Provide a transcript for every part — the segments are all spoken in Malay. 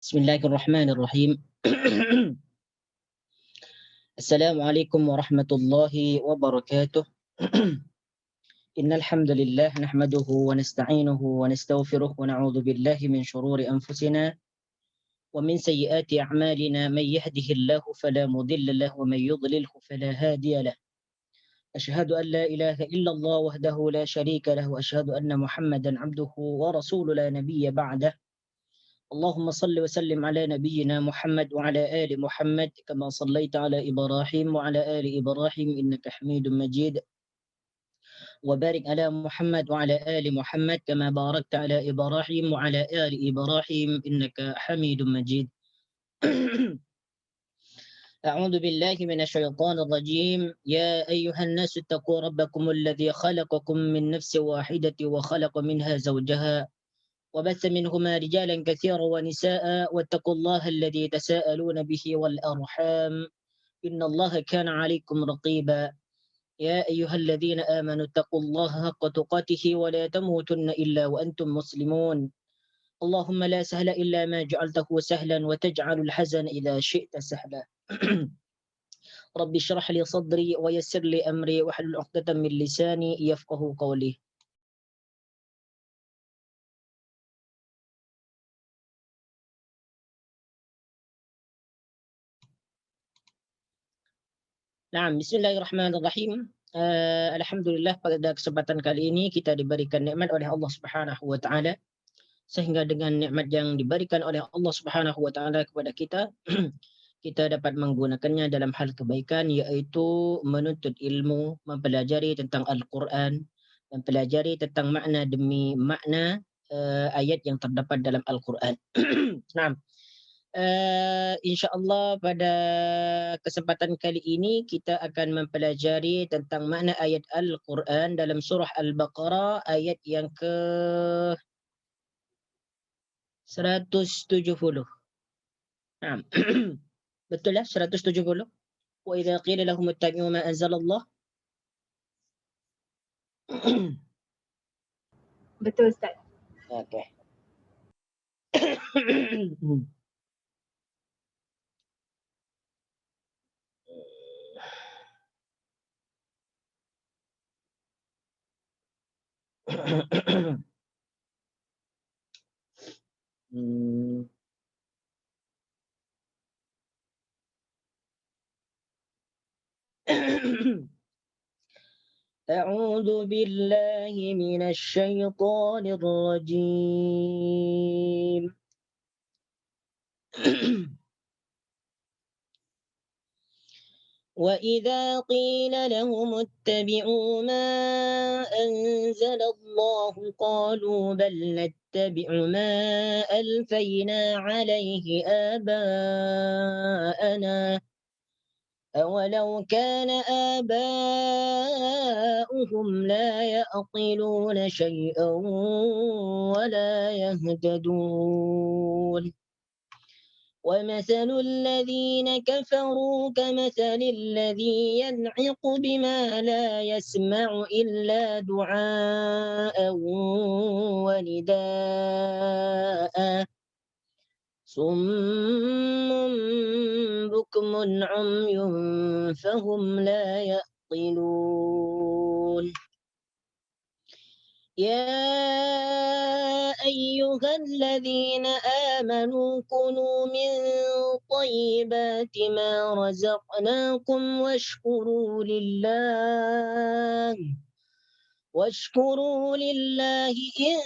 بسم الله الرحمن الرحيم. السلام عليكم ورحمة الله وبركاته. إن الحمد لله نحمده ونستعينه ونستغفره ونعوذ بالله من شرور أنفسنا ومن سيئات أعمالنا. من يهده الله فلا مضل له ومن يضلله فلا هادي له. أشهد أن لا إله إلا الله وحده لا شريك له وأشهد أن محمدا عبده ورسوله لا نبي بعده. اللهم صل وسلم على نبينا محمد وعلى آل محمد كما صليت على إبراهيم وعلى آل إبراهيم إنك حميد مجيد، وبارك على محمد وعلى آل محمد كما باركت على إبراهيم وعلى آل إبراهيم إنك حميد مجيد. أعوذ بالله من الشيطان الرجيم. يا أيها الناس اتقوا ربكم الذي خلقكم من نفس واحدة وخلق منها زوجها وبث منهما رجالا كثيرا ونساء واتقوا الله الذي تساءلون به والأرحام إن الله كان عليكم رقيبا. يا أيها الذين آمنوا اتقوا الله حق تقاته ولا تموتن إلا وأنتم مسلمون. اللهم لا سهل إلا ما جعلته سهلا وتجعل الحزن إذا شئت سهلا. رب اشرح لي صدري ويسر لي أمري واحلل عقدة من لساني يفقه قولي. Nah, bismillahirrahmanirrahim. Alhamdulillah pada kesempatan kali ini kita diberikan nikmat oleh Allah Subhanahu wa taala, sehingga dengan nikmat yang diberikan oleh Allah Subhanahu wa taala kepada kita kita dapat menggunakannya dalam hal kebaikan, yaitu menuntut ilmu, mempelajari tentang Al-Qur'an, mempelajari tentang makna demi makna ayat yang terdapat dalam Al-Qur'an. Nah, insyaallah pada kesempatan kali ini kita akan mempelajari tentang makna ayat Al-Quran dalam surah Al-Baqarah ayat yang ke 170. Nah, betul ya 170. Wa idza qila lahum ittabi'u ma anzalallah. Betul Ustaz. Okey. Hmm. أعوذ بالله من الشيطان الرجيم. وإذا قيل لهم اتبعوا ما أنزل الله قالوا بل نتبع ما ألفينا عليه آباءنا أولو كان آباؤهم لا يعقلون شيئا ولا يهتدون. ومثل الذين كفروا كمثل الذي ينعق بما لا يسمع إلا دعاء ونداء صم بكم عمي فهم لا يعقلون. يا أيها الذين آمنوا كلوا من طيبات ما رزقناكم واشكروا لله إن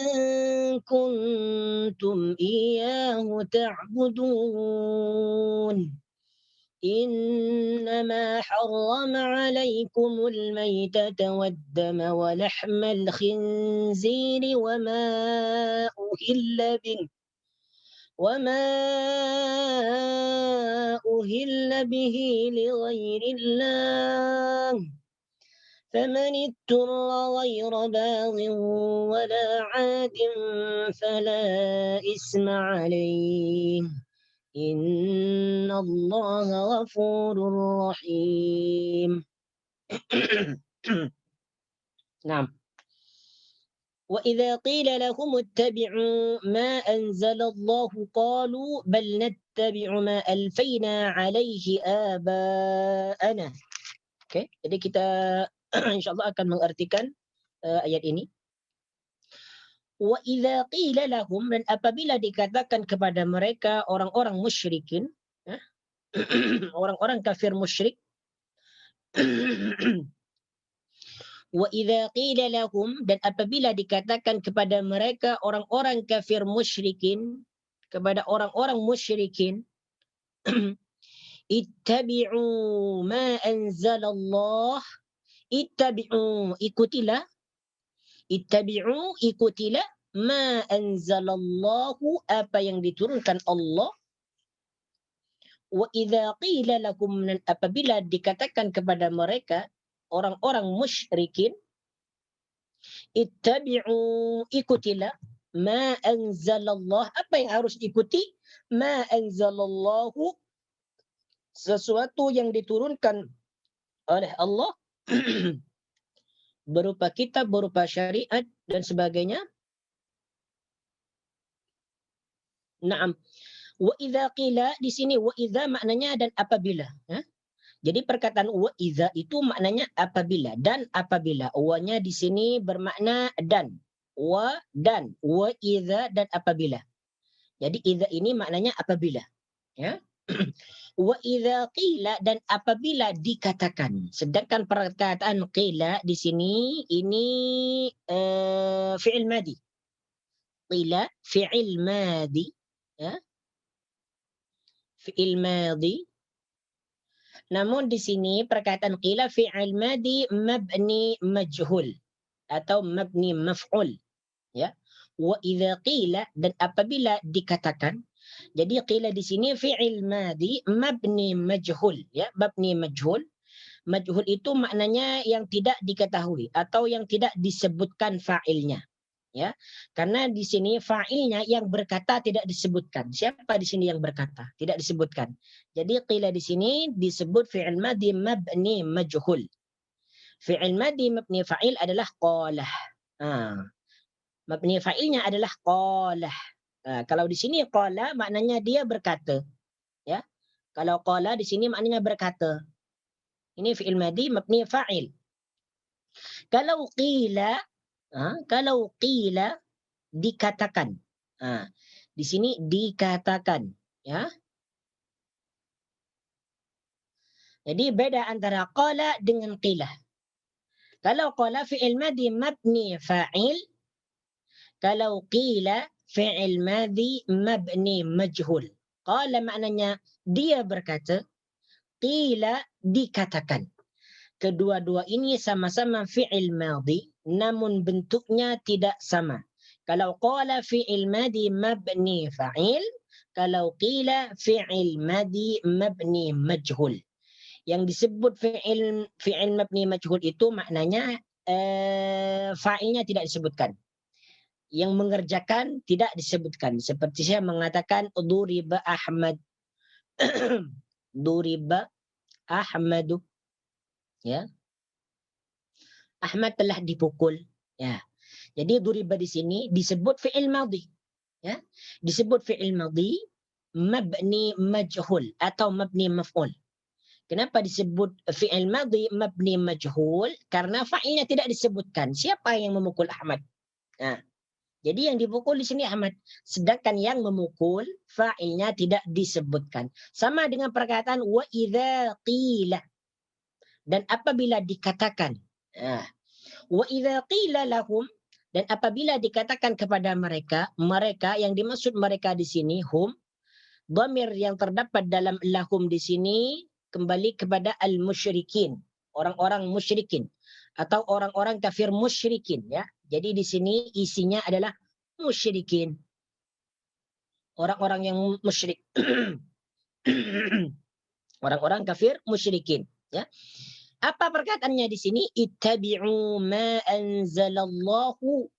كنتم إياه تعبدون. إنما حرم عليكم الميتة والدم ولحم الخنزير وما أهل به لغير الله، فمن اضطر غير باغ ولا عاد فلا إثم عليه إن الله غفور رحيم. Nah, Wa idza qila lahum ittabi'u ma anzalallahu qalu bal nattabi'u ma alfayna 'alaihi aba'ana. Okey, jadi kita insyaallah akan mengartikan ayat ini. Wa idza qila lahum, dan apabila dikatakan kepada mereka orang-orang musyrikin, ya, orang-orang kafir musyrik. Wa idza qila lahum, dan apabila dikatakan kepada mereka orang-orang kafir musyrikin, kepada orang-orang musyrikin, ittabi'u ma anzalallah, ittabi'u, ikutilah, ittabi'u, ikutilah, ma anzalallahu, apa yang diturunkan Allah. Wa idza qila lakum, dan apabila dikatakan kepada mereka orang-orang musyrikin, ittabi'u, ikutilah, ma anzalallah, apa yang harus ikuti, ma anzalallahu, sesuatu yang diturunkan oleh Allah berupa kitab, berupa syariat dan sebagainya. Naam. Wa idza qila, di sini wa idza maknanya dan apabila, ya. Jadi perkataan wa idza itu maknanya apabila dan apabila. Wa-nya di sini bermakna dan. Wa dan, wa idza dan apabila. Jadi idza ini maknanya apabila, ya. Wa idza qila, dan apabila dikatakan. Sedangkan perkataan qila di sini ini fi'il madi. Qila fi'il madi, ya. Fi'il madi. Namun di sini perkataan qila fi'il madi mabni majhul atau mabni maf'ul, ya. Wa idza qila, dan apabila dikatakan. Jadi qila di sini fi'il madi mabni majhul, ya, mabni majhul. Majhul itu maknanya yang tidak diketahui atau yang tidak disebutkan fa'ilnya, ya. Karena di sini fa'ilnya yang berkata tidak disebutkan. Siapa di sini yang berkata? Tidak disebutkan. Jadi qila di sini disebut fi'il madi mabni majhul. Fi'il madi mabni fa'il adalah qalah. Mabni fa'ilnya adalah qalah. Kalau di sini qala maknanya dia berkata, ya. Kalau qala di sini maknanya berkata. Ini fi'il madi mabni fa'il. Kalau qila, kalau qila dikatakan. Di sini dikatakan, ya. Jadi beda antara qala dengan qila. Kalau qala fi'il madi mabni fa'il, kalau qila fi'il madi mabni majhul. Qala maknanya dia berkata, qila dikatakan. Kedua-dua ini sama-sama fi'il madi, namun bentuknya tidak sama. Kalau qala fi'il madi mabni fa'il, kalau qila fi'il madi mabni majhul. Yang disebut fi'il mabni majhul itu maknanya fa'ilnya tidak disebutkan. Yang mengerjakan tidak disebutkan. Seperti saya mengatakan duriba Ahmad. Duriba Ahmadu, ya. Ahmad telah dipukul, ya. Jadi duriba di sini disebut fi'il madhi, ya. Disebut fi'il madhi mabni majhul atau mabni maf'ul. Kenapa disebut fi'il madhi mabni majhul? Karena fa'ilnya tidak disebutkan. Siapa yang memukul Ahmad? Jadi yang dipukul di sini Ahmad. Sedangkan yang memukul fa'ilnya tidak disebutkan. Sama dengan perkataan wa idza qila. Dan apabila dikatakan. Wa idza qila lahum, dan apabila dikatakan kepada mereka, mereka yang dimaksud mereka di sini hum, dhamir yang terdapat dalam lahum di sini kembali kepada al-musyrikin, orang-orang musyrikin atau orang-orang kafir musyrikin, ya. Jadi di sini isinya adalah musyrikin. Orang-orang yang musyrik. Orang-orang kafir musyrikin, ya. Apa perkataannya di sini? Ittabi'u ma anzalallahu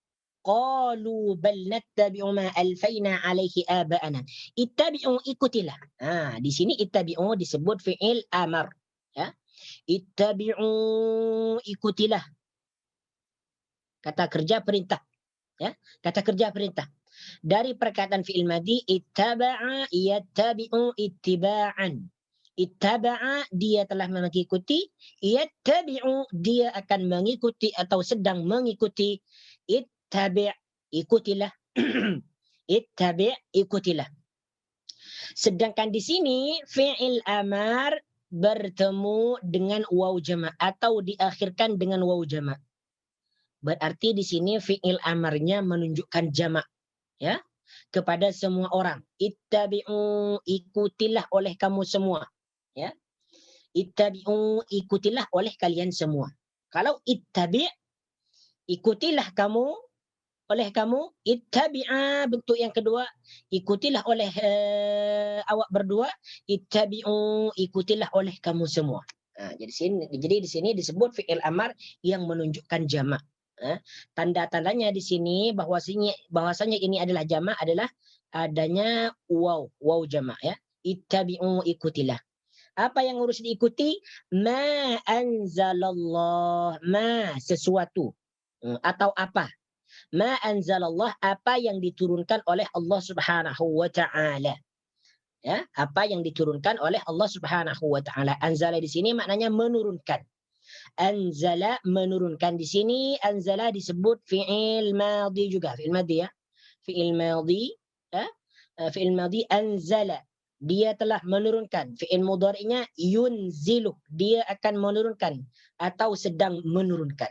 qalu bal nattabi'u ma alfayna alaihi aba'ana. Ittabi'u, ikutilah. Di sini ittabi'u disebut fi'il amar, ya. Ittabi'u, ikutilah. Kata kerja perintah. Ya, kata kerja perintah. Dari perkataan fi'il madhi, ittaba'a yattabi'u ittiba'an. Ittaba'a, dia telah mengikuti, yattabi'u, dia akan mengikuti atau sedang mengikuti, ittabi', ikutilah. Ittabi', ikutilah. Sedangkan di sini fi'il amar bertemu dengan waw jama' atau diakhirkan dengan waw jama'. Berarti di sini fi'il amarnya menunjukkan jama', ya, kepada semua orang. Ittabi'u, ikutilah oleh kamu semua, ya. Ittabi'u, ikutilah oleh kalian semua. Kalau ittabi', ikutilah kamu, oleh kamu. Ittabi'a, bentuk yang kedua, ikutilah oleh awak berdua. Ittabi'u, ikutilah oleh kamu semua. Jadi di sini disebut fi'il amar yang menunjukkan jamak. Tanda-tandanya di sini bahwasanya ini adalah jamak adalah adanya waw jamak, ya. Ittabi'u, ikutilah. Apa yang harus diikuti? Ma anzalallah, ma, sesuatu, atau apa. Ma anzalallah, apa yang diturunkan oleh Allah Subhanahu wa taala. Ya, apa yang diturunkan oleh Allah Subhanahu wa taala. Anzala di sini maknanya menurunkan. Anzala, menurunkan. Di sini anzala disebut fi'il madhi juga, fi'il madhi, ya. Fi'il madhi, ya. Fi'il madhi anzala, dia telah menurunkan. Fi'il mudhari'nya yunzilu, dia akan menurunkan atau sedang menurunkan.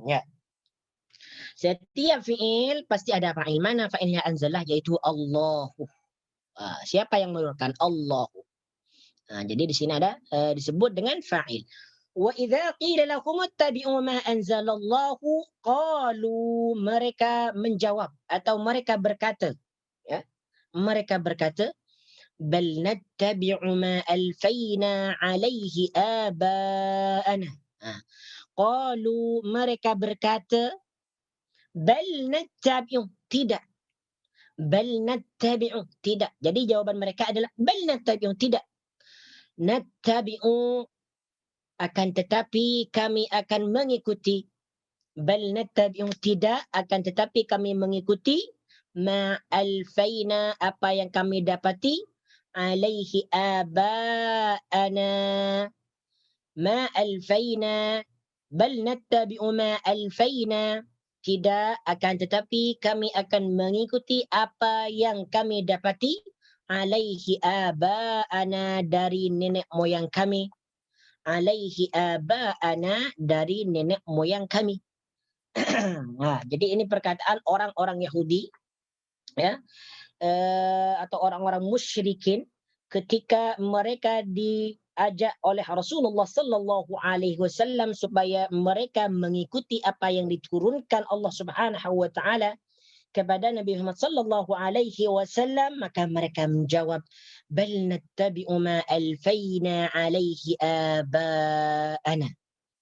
Ya. Setiap fi'il pasti ada fa'il. Mana fa'ilnya anzalah? Yaitu Allahu. Siapa yang menurunkan? Allahu. Jadi di sini ada disebut dengan fa'il. Wa idza qila lahum ittabi'u ma anzalallahu qalu, mereka menjawab atau mereka berkata, ya. Mereka berkata, bal nattabi'u ma alfayna alaihi aba'ana. Qalu, mereka berkata, bal nattabi'u, tidak. Bal nattabi'u, tidak. Jadi jawaban mereka adalah bal nattabi'u, tidak. Nattabi'u, akan tetapi kami akan mengikuti. Bal nattabi'u, tidak, akan tetapi kami mengikuti. Ma alfaina, apa yang kami dapati. Alaihi aba'ana. Ma alfaina, bal nattabi'u ma alfaina, tidak, akan tetapi kami akan mengikuti apa yang kami dapati. Alaihi aba'ana, dari nenek moyang kami. Alaihi aba'ana, dari nenek moyang kami. Jadi ini perkataan orang-orang Yahudi, ya, atau orang-orang musyrikin ketika mereka diajak oleh Rasulullah sallallahu alaihi wasallam supaya mereka mengikuti apa yang diturunkan Allah Subhanahu wa taala kepada Nabi Muhammad sallallahu alaihi wasallam, maka mereka menjawab, bal nattabi'u ma alfayna alaihi aba'ana.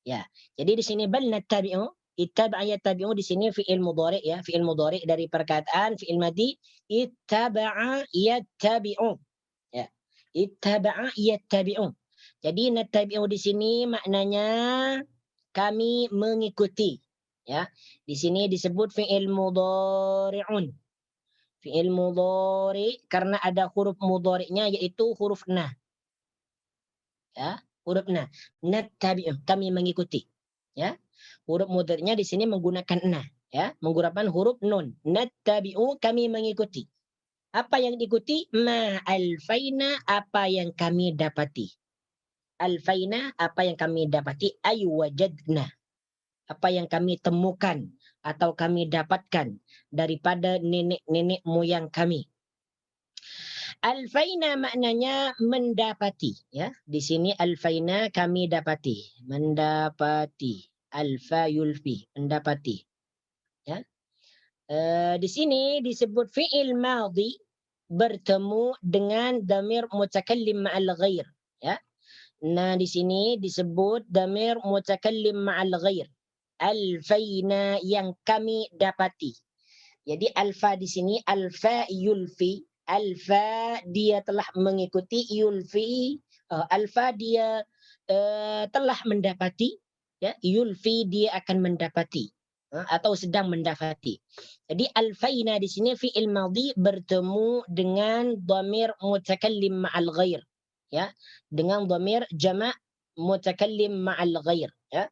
Ya. Jadi di sini bal nattabi'u, ittaba'a yattabi'u di sini fi'il mudhari', ya, fi'il mudhari' dari perkataan fi'il madhi ittaba'a yattabi'u. Ya. Ittaba'a yattabi'u. Jadi nattabi'u di sini maknanya kami mengikuti, ya. Di sini disebut fi'il mudhari'un. Fi'il mudhari' karena ada huruf mudhari'nya yaitu huruf na. Ya, huruf na. Nattabi'u, kami mengikuti. Ya. Huruf mudhari'nya di sini menggunakan na, ya, menggunakan huruf nun. Nattabi'u, kami mengikuti. Apa yang diikuti? Ma alfaina, apa yang kami dapati. Alfaina, apa yang kami dapati. Ay wajadna, apa yang kami temukan atau kami dapatkan daripada nenek-nenek moyang kami. Alfaina maknanya mendapati, ya. Di sini alfaina, kami dapati, mendapati. Alfa yulfi, mendapati. Ya. Di sini disebut fi'il madhi bertemu dengan damir mutakallim ma'al ghair, ya. Nah, di sini disebut damir mutakallim ma'al ghair. Alfaina, yang kami dapati. Jadi alfa di sini alfa yulfi. Alfa, dia telah mengikuti. Yulfi, alfa dia telah mendapati, ya. Yulfi, dia akan mendapati. atau sedang mendapati. Jadi alfaina di sini fi'il madhi bertemu dengan dhamir mutakallim ma'al ghair, ya, dengan dhamir jama' mutakallim ma'al ghair, ya.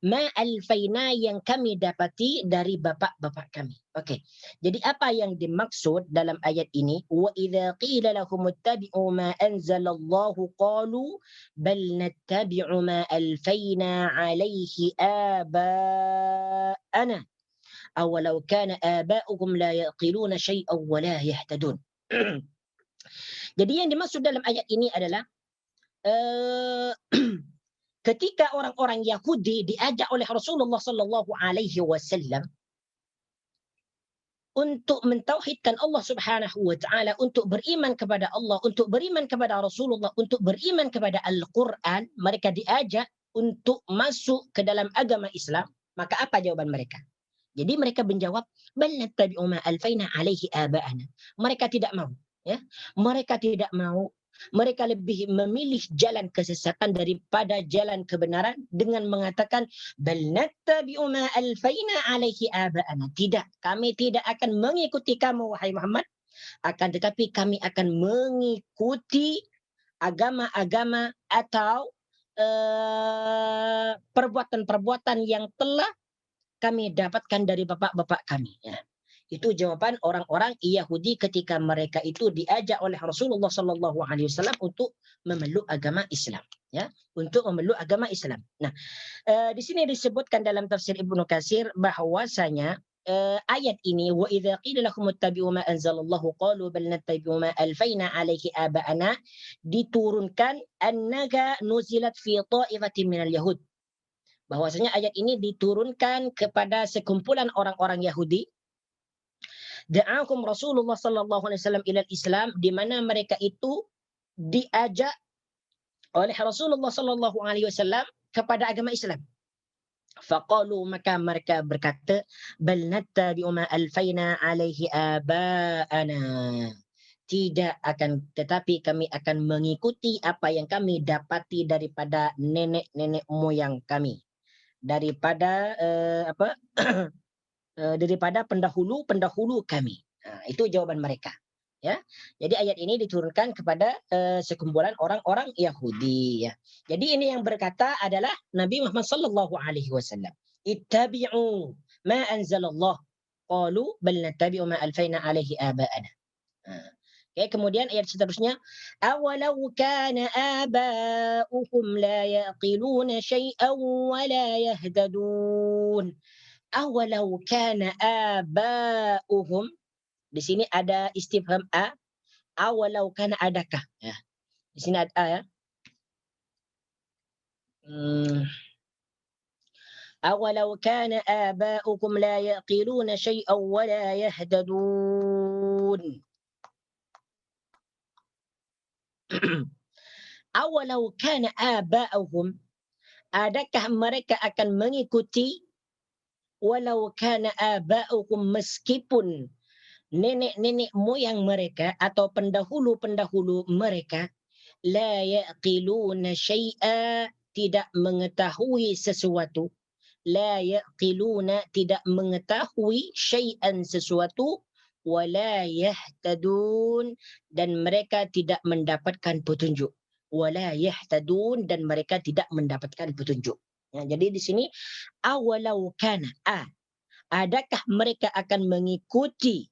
Ma alfaina yang kami dapati dari bapak-bapak kami. Oke. Jadi apa yang dimaksud dalam ayat ini? Wa idza qila lahum ittabi'u ma anzalallahu qalu bal nattabi'u ma alfaina 'alaihi aba'ana awalau kana aba'uhum la yaqiluna syai'an wa la yahtadun. Jadi yang dimaksud dalam ayat ini adalah ketika orang-orang Yahudi diajak oleh Rasulullah sallallahu alaihi wasallam untuk mentauhidkan Allah Subhanahu wa taala, untuk beriman kepada Allah, untuk beriman kepada Rasulullah, untuk beriman kepada Al-Qur'an, mereka diajak untuk masuk ke dalam agama Islam, maka apa jawaban mereka? Jadi mereka menjawab, bal nattabi'u ma alfaina alaihi aba'ana. Mereka tidak mau, ya. Mereka tidak mau. Mereka lebih memilih jalan kesesatan daripada jalan kebenaran dengan mengatakan bal nattabi'u ma alfaina alaihi aba'ana. Tidak, kami tidak akan mengikuti kamu wahai Muhammad, akan tetapi kami akan mengikuti agama-agama atau perbuatan-perbuatan yang telah kami dapatkan dari bapak-bapak kami, ya. Itu jawaban orang-orang Yahudi ketika mereka itu diajak oleh Rasulullah sallallahu alaihi wasallam untuk memeluk agama Islam, ya, untuk memeluk agama Islam. Nah, di sini disebutkan dalam tafsir Ibnu Katsir bahwasanya ayat ini wa idza qila lahum ittabi'u ma anzalallahu qalu bal nattabi'u ma alfaina alaihi aba'ana diturunkan annaka nuzilat fi ta'ifatin minal yahud. Bahwasanya ayat ini diturunkan kepada sekumpulan orang-orang Yahudi. Da'akum Rasulullah sallallahu alaihi wasallam ilal Islam, di mana mereka itu diajak oleh Rasulullah sallallahu alaihi wasallam kepada agama Islam. Faqalu, maka mereka berkata, bal nattabi'u ma alfaina alaihi aba'ana. Tidak akan, tetapi kami akan mengikuti apa yang kami dapati daripada nenek-nenek moyang kami, daripada daripada pendahulu-pendahulu kami. Itu jawaban mereka, ya. Jadi ayat ini diturunkan kepada sekumpulan orang-orang Yahudi, ya. Jadi ini yang berkata adalah Nabi Muhammad sallallahu alaihi wasallam. Ittabi'u ma anzalallah qalu bal nattabi'u ma alfaina alaihi aba'ana. Oke, kemudian ayat seterusnya, awalau kana aba'uhum la yaqiluna syai'an wa la yahtadun. Awalau kana aba'uhum, di sini ada istifham a, awalau kana adakah, ya. Di sini ada a, ya. Awalau kana aba'ukum la yaqiluna syai'an wa la yahtadun. Awalau kana aba'uhum, adakah mereka akan mengikuti, walau kana aba'ukum, meskipun nenek-nenek moyang mereka atau pendahulu-pendahulu mereka, la yaqiluna syai'a, tidak mengetahui sesuatu, la yaqiluna, tidak mengetahui syai'an, sesuatu, wala yahtadun, dan mereka tidak mendapatkan petunjuk, wala yahtadun, dan mereka tidak mendapatkan petunjuk. Ya, jadi di sini awalau kana, adakah mereka akan mengikuti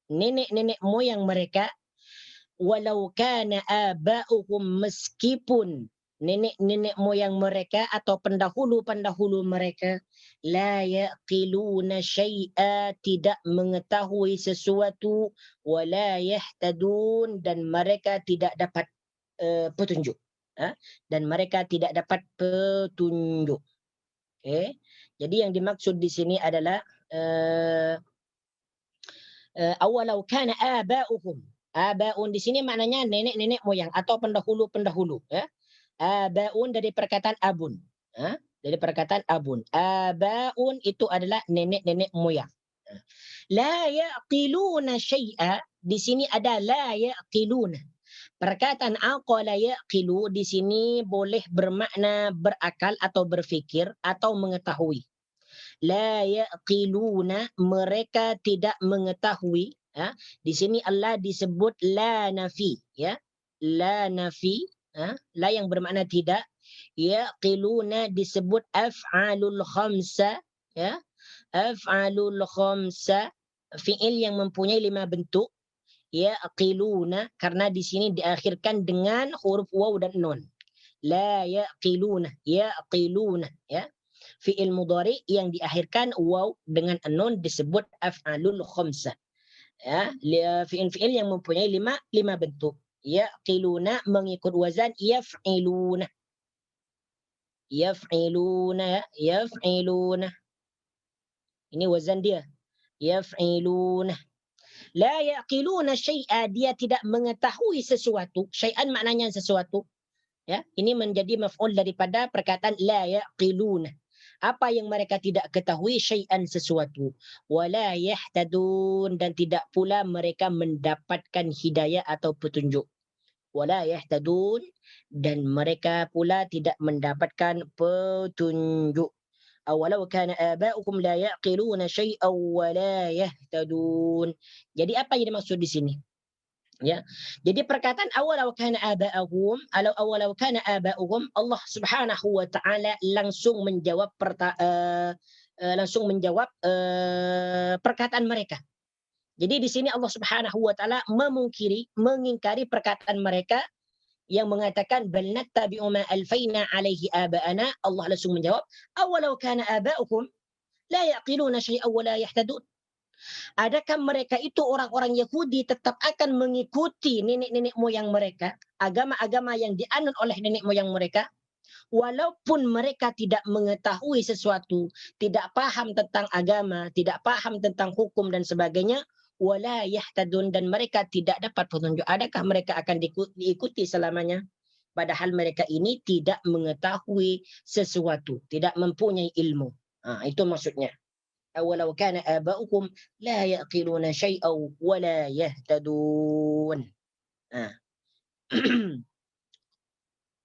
nenek-nenek moyang mereka, walau kana aba'uhum, meskipun nenek-nenek moyang mereka atau pendahulu-pendahulu mereka, la yaqiluna syai'a, tidak mengetahui sesuatu, wala yahtadun, dan mereka tidak dapat petunjuk, dan mereka tidak dapat petunjuk. Okay. Jadi yang dimaksud di sini adalah awalau kana aba'uhum. Aba'un di sini maknanya nenek-nenek moyang atau pendahulu-pendahulu, ya. Aba'un dari perkataan abun. Dari perkataan abun. Aba'un itu adalah nenek-nenek moyang. La yaqiluna syai'a, di sini ada la yaqiluna. Perkataan aqala yaqilu di sini boleh bermakna berakal atau berfikir atau mengetahui. La yaqiluna, mereka tidak mengetahui. Ya. Di sini Allah disebut la nafi, ya. La nafi, ya. La yang bermakna tidak. Yaqiluna disebut af'alul khamsa, ya. Af'alul khamsa, fi'il yang mempunyai 5 bentuk. Yaqiluna, karena di sini diakhirkan dengan huruf waw dan nun. La yaqiluna, yaqiluna, ya. Fi'il mudhari yang diakhirkan waw dengan nun disebut af'alul khamsa. Ya, fi'il-fi'il yang mempunyai 5 bentuk. Yaqiluna mengikut wazan yaf'iluna. Yaf'iluna, ya, yaf'iluna. Ini wazan dia. Yaf'iluna. La yaqiluna syai'a, dia tidak mengetahui sesuatu. Syai'an maknanya sesuatu. Ya, ini menjadi maf'ul daripada perkataan la yaqiluna. Apa yang mereka tidak ketahui, syai'an sesuatu. Wala yahtadun, dan tidak pula mereka mendapatkan hidayah atau petunjuk. Wala yahtadun, dan mereka pula tidak mendapatkan petunjuk. Awalau kana aba'ukum la yaqiluna syai'an wa la yahtadun. Jadi apa yang dimaksud di sini? Ya. Jadi perkataan awalau kana aba'uhum, awalau kana aba'uhum, Allah Subhanahu wa taala langsung menjawab perkataan mereka. Jadi di sini Allah Subhanahu wa taala mengingkari perkataan mereka yang mengatakan bal nattabi'u ma alfaina alaihi aba'ana. Allah langsung menjawab awalau kana aba'ukum la yaqiluna syai'an wa la yahtadun. Adakah mereka itu orang-orang Yahudi tetap akan mengikuti nenek-nenek moyang mereka, agama-agama yang dianut oleh nenek moyang mereka, walaupun mereka tidak mengetahui sesuatu, tidak paham tentang agama, tidak paham tentang hukum dan sebagainya, wala yahtadun, dan mereka tidak dapat petunjuk. Adakah mereka akan diikuti selamanya? Padahal mereka ini tidak mengetahui sesuatu, tidak mempunyai ilmu. Itu maksudnya. Awalau kana aba'ukum la yaqiluna syai'an wa la yahtadun.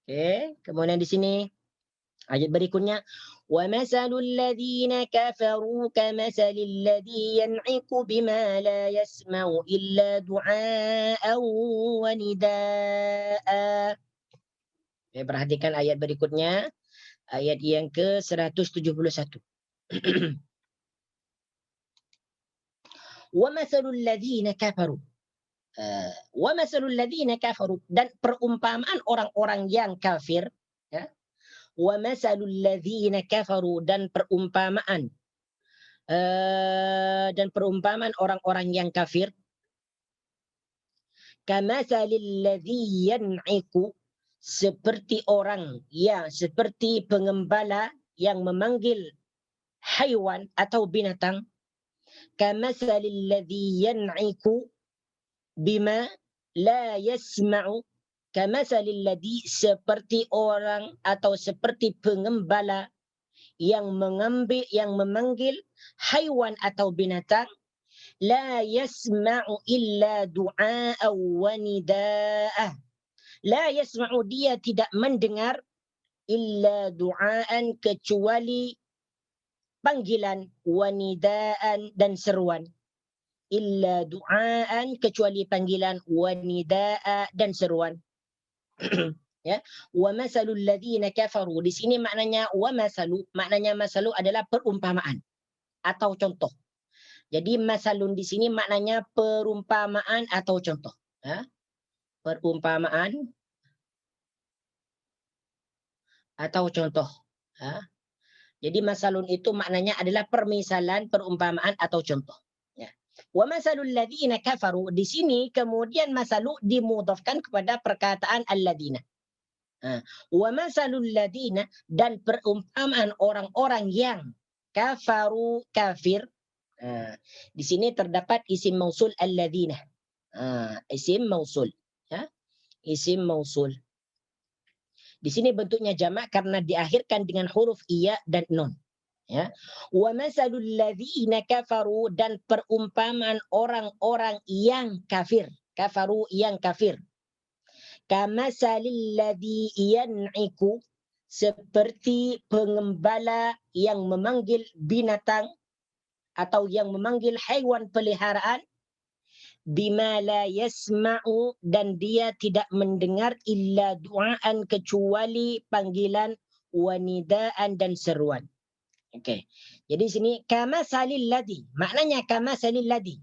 Okay. Kemudian di sini ayat berikutnya, وَمَثَلُ الَّذِينَ كَفَرُوا كَمَثَلِ الَّذِي يَنْعِقُ بِمَا لَا يَسْمَعُ إِلَّا دُعَاءً وَنِدَاءً. Perhatikan ayat berikutnya, ayat yang ke-171. وَمَثَلُ الَّذِينَ كَفَرُوا. وَمَثَلُ الَّذِينَ كَفَرُوا, dan perumpamaan orang-orang yang kafir, ya. وَمَثَلُ الَّذِينَ كَفَرُوا, dan perumpamaan orang-orang yang kafir, كَمَثَلِ الَّذِي يَنْعِقُ, seperti pengembala yang memanggil haiwan atau binatang. كَمَثَلِ الَّذِي يَنْعِقُ بِمَا لَا يَسْمَعُ, kamathalil ladzi, seperti orang atau seperti pengembala yang memanggil haiwan atau binatang, la yasma'u illa du'a'a wa nida'ah. La yasma'u, dia tidak mendengar, illa du'aan, kecuali panggilan, wa nida'an, dan seruan. Illa du'aan, kecuali panggilan, wa nida'a, dan seruan. Ya, wa masalul ladzina kafaru, di sini maknanya masalu adalah perumpamaan atau contoh. Jadi masalun di sini maknanya perumpamaan atau contoh, ya. Perumpamaan atau contoh, ya. Jadi masalun itu maknanya adalah permisalan, perumpamaan atau contoh, ya. Wa masalul ladzina kafaru, di sini kemudian masalu dimudhafkan kepada perkataan alladzina. Wa masalul ladina, dan perumpamaan orang-orang yang kafaru, kafir. Di sini terdapat isim mausul alladina. Isim mausul, ya. Isim mausul. Di sini bentuknya jamak karena diakhirkan dengan huruf iya dan nun, ya. Wa masalul ladina kafaru, dan perumpamaan orang-orang yang kafir. Kafaru, yang kafir. Kamasalil ladzi yan'iku, seperti pengembala yang memanggil binatang atau yang memanggil haiwan peliharaan, bima la yasma'u, dan dia tidak mendengar illa du'aan, kecuali panggilan, wa nidaan, dan seruan. Okey. Jadi sini kama salil ladhi. Maknanya kama salil ladhi.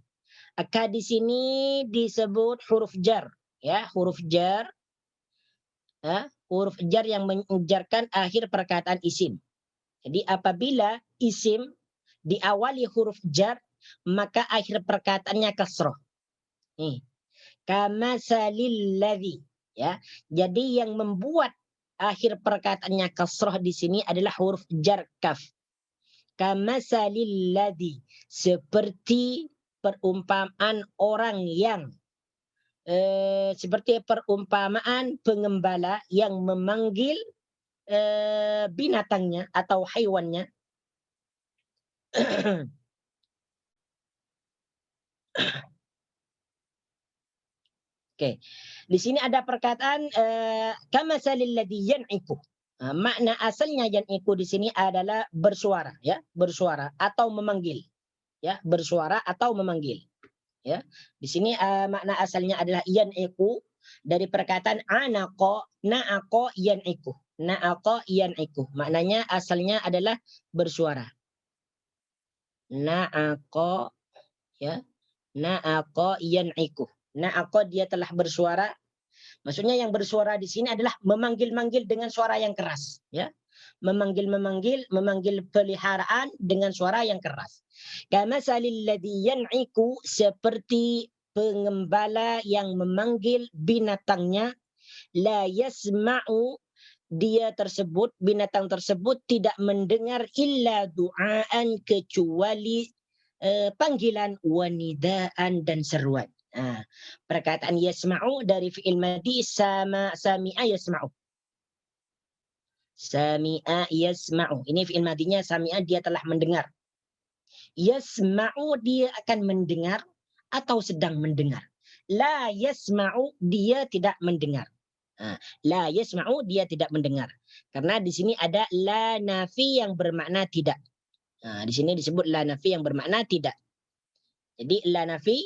Di sini disebut huruf jar, ya, huruf jar, huruf jar yang menjarkan akhir perkataan isim. Jadi apabila isim diawali huruf jar, maka akhir perkataannya kasrah. Nih, kama salil ladhi, ya. Jadi yang membuat akhir perkataannya kasrah di sini adalah huruf jar kaf. Kama salil ladhi, seperti perumpamaan orang yang seperti perumpamaan pengembala yang memanggil binatangnya atau haiwannya. Oke. Di sini ada perkataan kama salil ladhi yan'iku. Makna asalnya yan'iku di sini adalah bersuara, ya, bersuara atau memanggil. Ya, bersuara atau memanggil. Ya, di sini makna asalnya adalah yan'iku dari perkataan anaqo, na'aqo yan'iku. Na'aqo yan'iku. Maknanya asalnya adalah bersuara. Na'aqo, ya. Na'aqo yan'iku. Na'aqo, dia telah bersuara. Maksudnya yang bersuara di sini adalah memanggil-manggil dengan suara yang keras, ya. Memanggil peliharaan dengan suara yang keras. Kama salil ladhi yan'iku, seperti pengembala yang memanggil binatangnya, la yasma'u, dia tersebut, binatang tersebut tidak mendengar illa du'aan, kecuali panggilan, wanidaan, dan seruan. Perkataan yasma'u dari fi'il madhi sami'a yasma'u. Sami'a yasma'u. Ini fi'il madhinya sami'a, dia telah mendengar. Yasma'u, dia akan mendengar atau sedang mendengar. La yasma'u, dia tidak mendengar. La yasma'u, dia tidak mendengar. Karena di sini ada la nafi yang bermakna tidak. Di sini disebut la nafi yang bermakna tidak. Jadi la nafi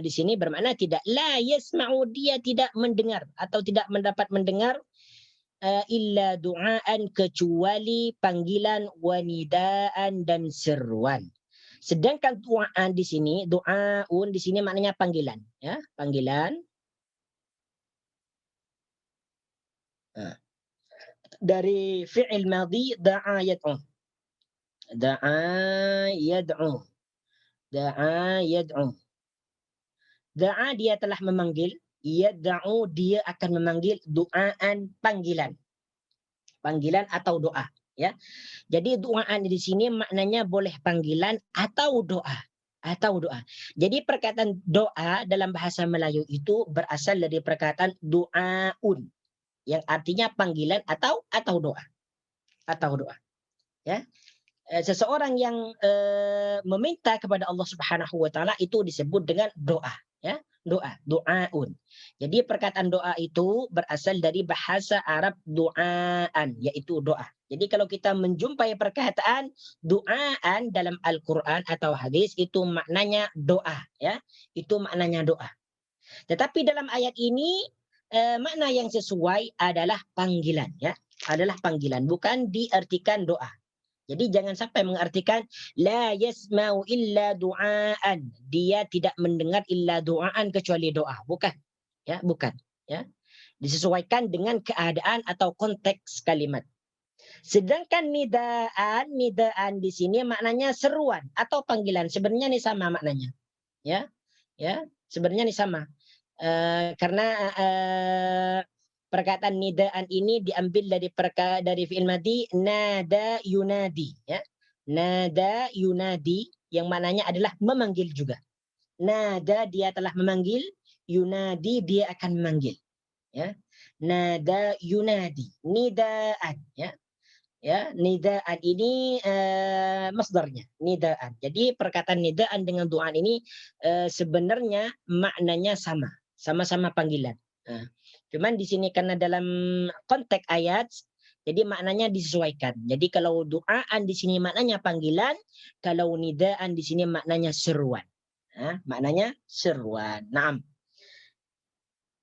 di sini bermakna tidak. La yasma'u, dia tidak mendengar atau tidak mendapat mendengar illa du'aan, kecuali panggilan, wanidaan, dan seruan. Sedangkan du'aan di sini, du'aun di sini maknanya panggilan, ya, panggilan. Dari fi'il madhi da'a yad'u. Da'a yad'u. Da'a yad'u. Da'a, dia telah memanggil. Yad'u, dia akan memanggil. Du'aan, panggilan. Panggilan atau doa, ya. Jadi du'aan di sini maknanya boleh panggilan atau doa. Atau doa. Jadi perkataan doa dalam bahasa Melayu itu berasal dari perkataan du'aun, yang artinya panggilan atau doa. Atau doa. Ya. Seseorang yang meminta kepada Allah Subhanahu wa taala itu disebut dengan doa, ya. Doa, du'aun. Jadi perkataan doa itu berasal dari bahasa Arab du'aan, yaitu doa. Jadi kalau kita menjumpai perkataan du'aan dalam Al-Qur'an atau hadis, itu maknanya doa, ya. Itu maknanya doa. Tetapi dalam ayat ini makna yang sesuai adalah panggilan, ya. Adalah panggilan, bukan diartikan doa. Jadi jangan sampai mengartikan la yasma'u illa du'aan. Dia tidak mendengar illa du'aan, kecuali doa. Bukan. Ya, bukan. Ya. Disesuaikan dengan keadaan atau konteks kalimat. Sedangkan nidaan di sini maknanya seruan atau panggilan. Sebenarnya ini sama maknanya. Ya. Ya, sebenarnya ini sama. Karena perkataan nidaan ini diambil dari fi'il madhi nada yunadi, ya. Nada yunadi yang maknanya adalah memanggil juga. Nada, dia telah memanggil, yunadi, dia akan memanggil, ya. Nada yunadi, nidaan, ya. Ya, nidaan ini masdarnya, nidaan. Jadi perkataan nidaan dengan du'aan ini sebenarnya maknanya sama, sama-sama panggilan. Cuman di sini karena dalam konteks ayat, Jadi maknanya disesuaikan. Jadi kalau du'aan di sini maknanya panggilan, kalau nidaan di sini maknanya seruan. Maknanya seruan. Naam.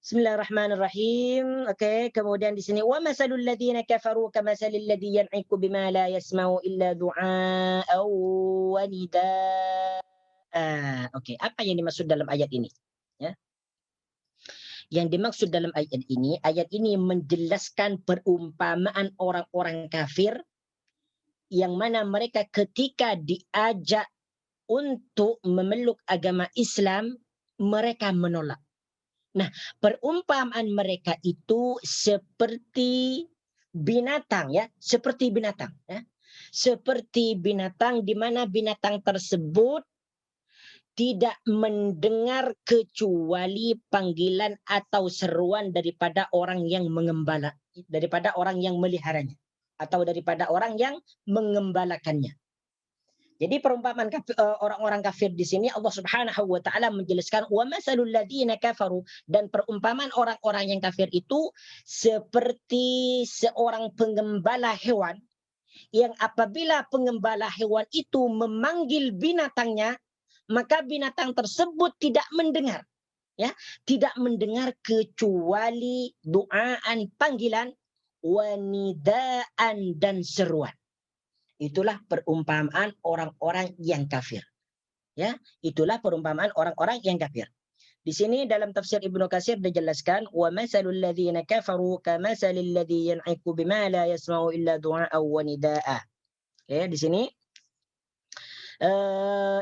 Bismillahirrahmanirrahim. Okey, kemudian di sini wa masalul ladzina kafaru kamasalil ladzi yan'iku bima la yasma'u illa du'a'an wa nidaa. Okey, apa yang dimaksud dalam ayat ini? Ya. Yang dimaksud dalam ayat ini menjelaskan perumpamaan orang-orang kafir yang mana mereka ketika diajak untuk memeluk agama Islam, mereka menolak. Nah, perumpamaan mereka itu seperti binatang ya, seperti binatang ya. Seperti binatang di mana binatang tersebut tidak mendengar kecuali panggilan atau seruan daripada orang yang mengembala, daripada orang yang meliharanya atau daripada orang yang mengembalakannya. Jadi perumpamaan orang-orang kafir di sini Allah Subhanahu wa taala menjelaskan wa masalul ladzina kafaru, dan perumpamaan orang-orang yang kafir itu seperti seorang pengembala hewan yang apabila pengembala hewan itu memanggil binatangnya, maka binatang tersebut tidak mendengar, ya, tidak mendengar kecuali duaan, panggilan, wanidaan, dan seruan. Itulah perumpamaan orang-orang yang kafir. Ya, itulah perumpamaan orang-orang yang kafir. Di sini dalam tafsir Ibnu Katsir dijelaskan wa masalul ladzina kafaru kamasalil ladzi yan'iku bima la yasma'u illa du'a'an wa nidaa. Ya, di sini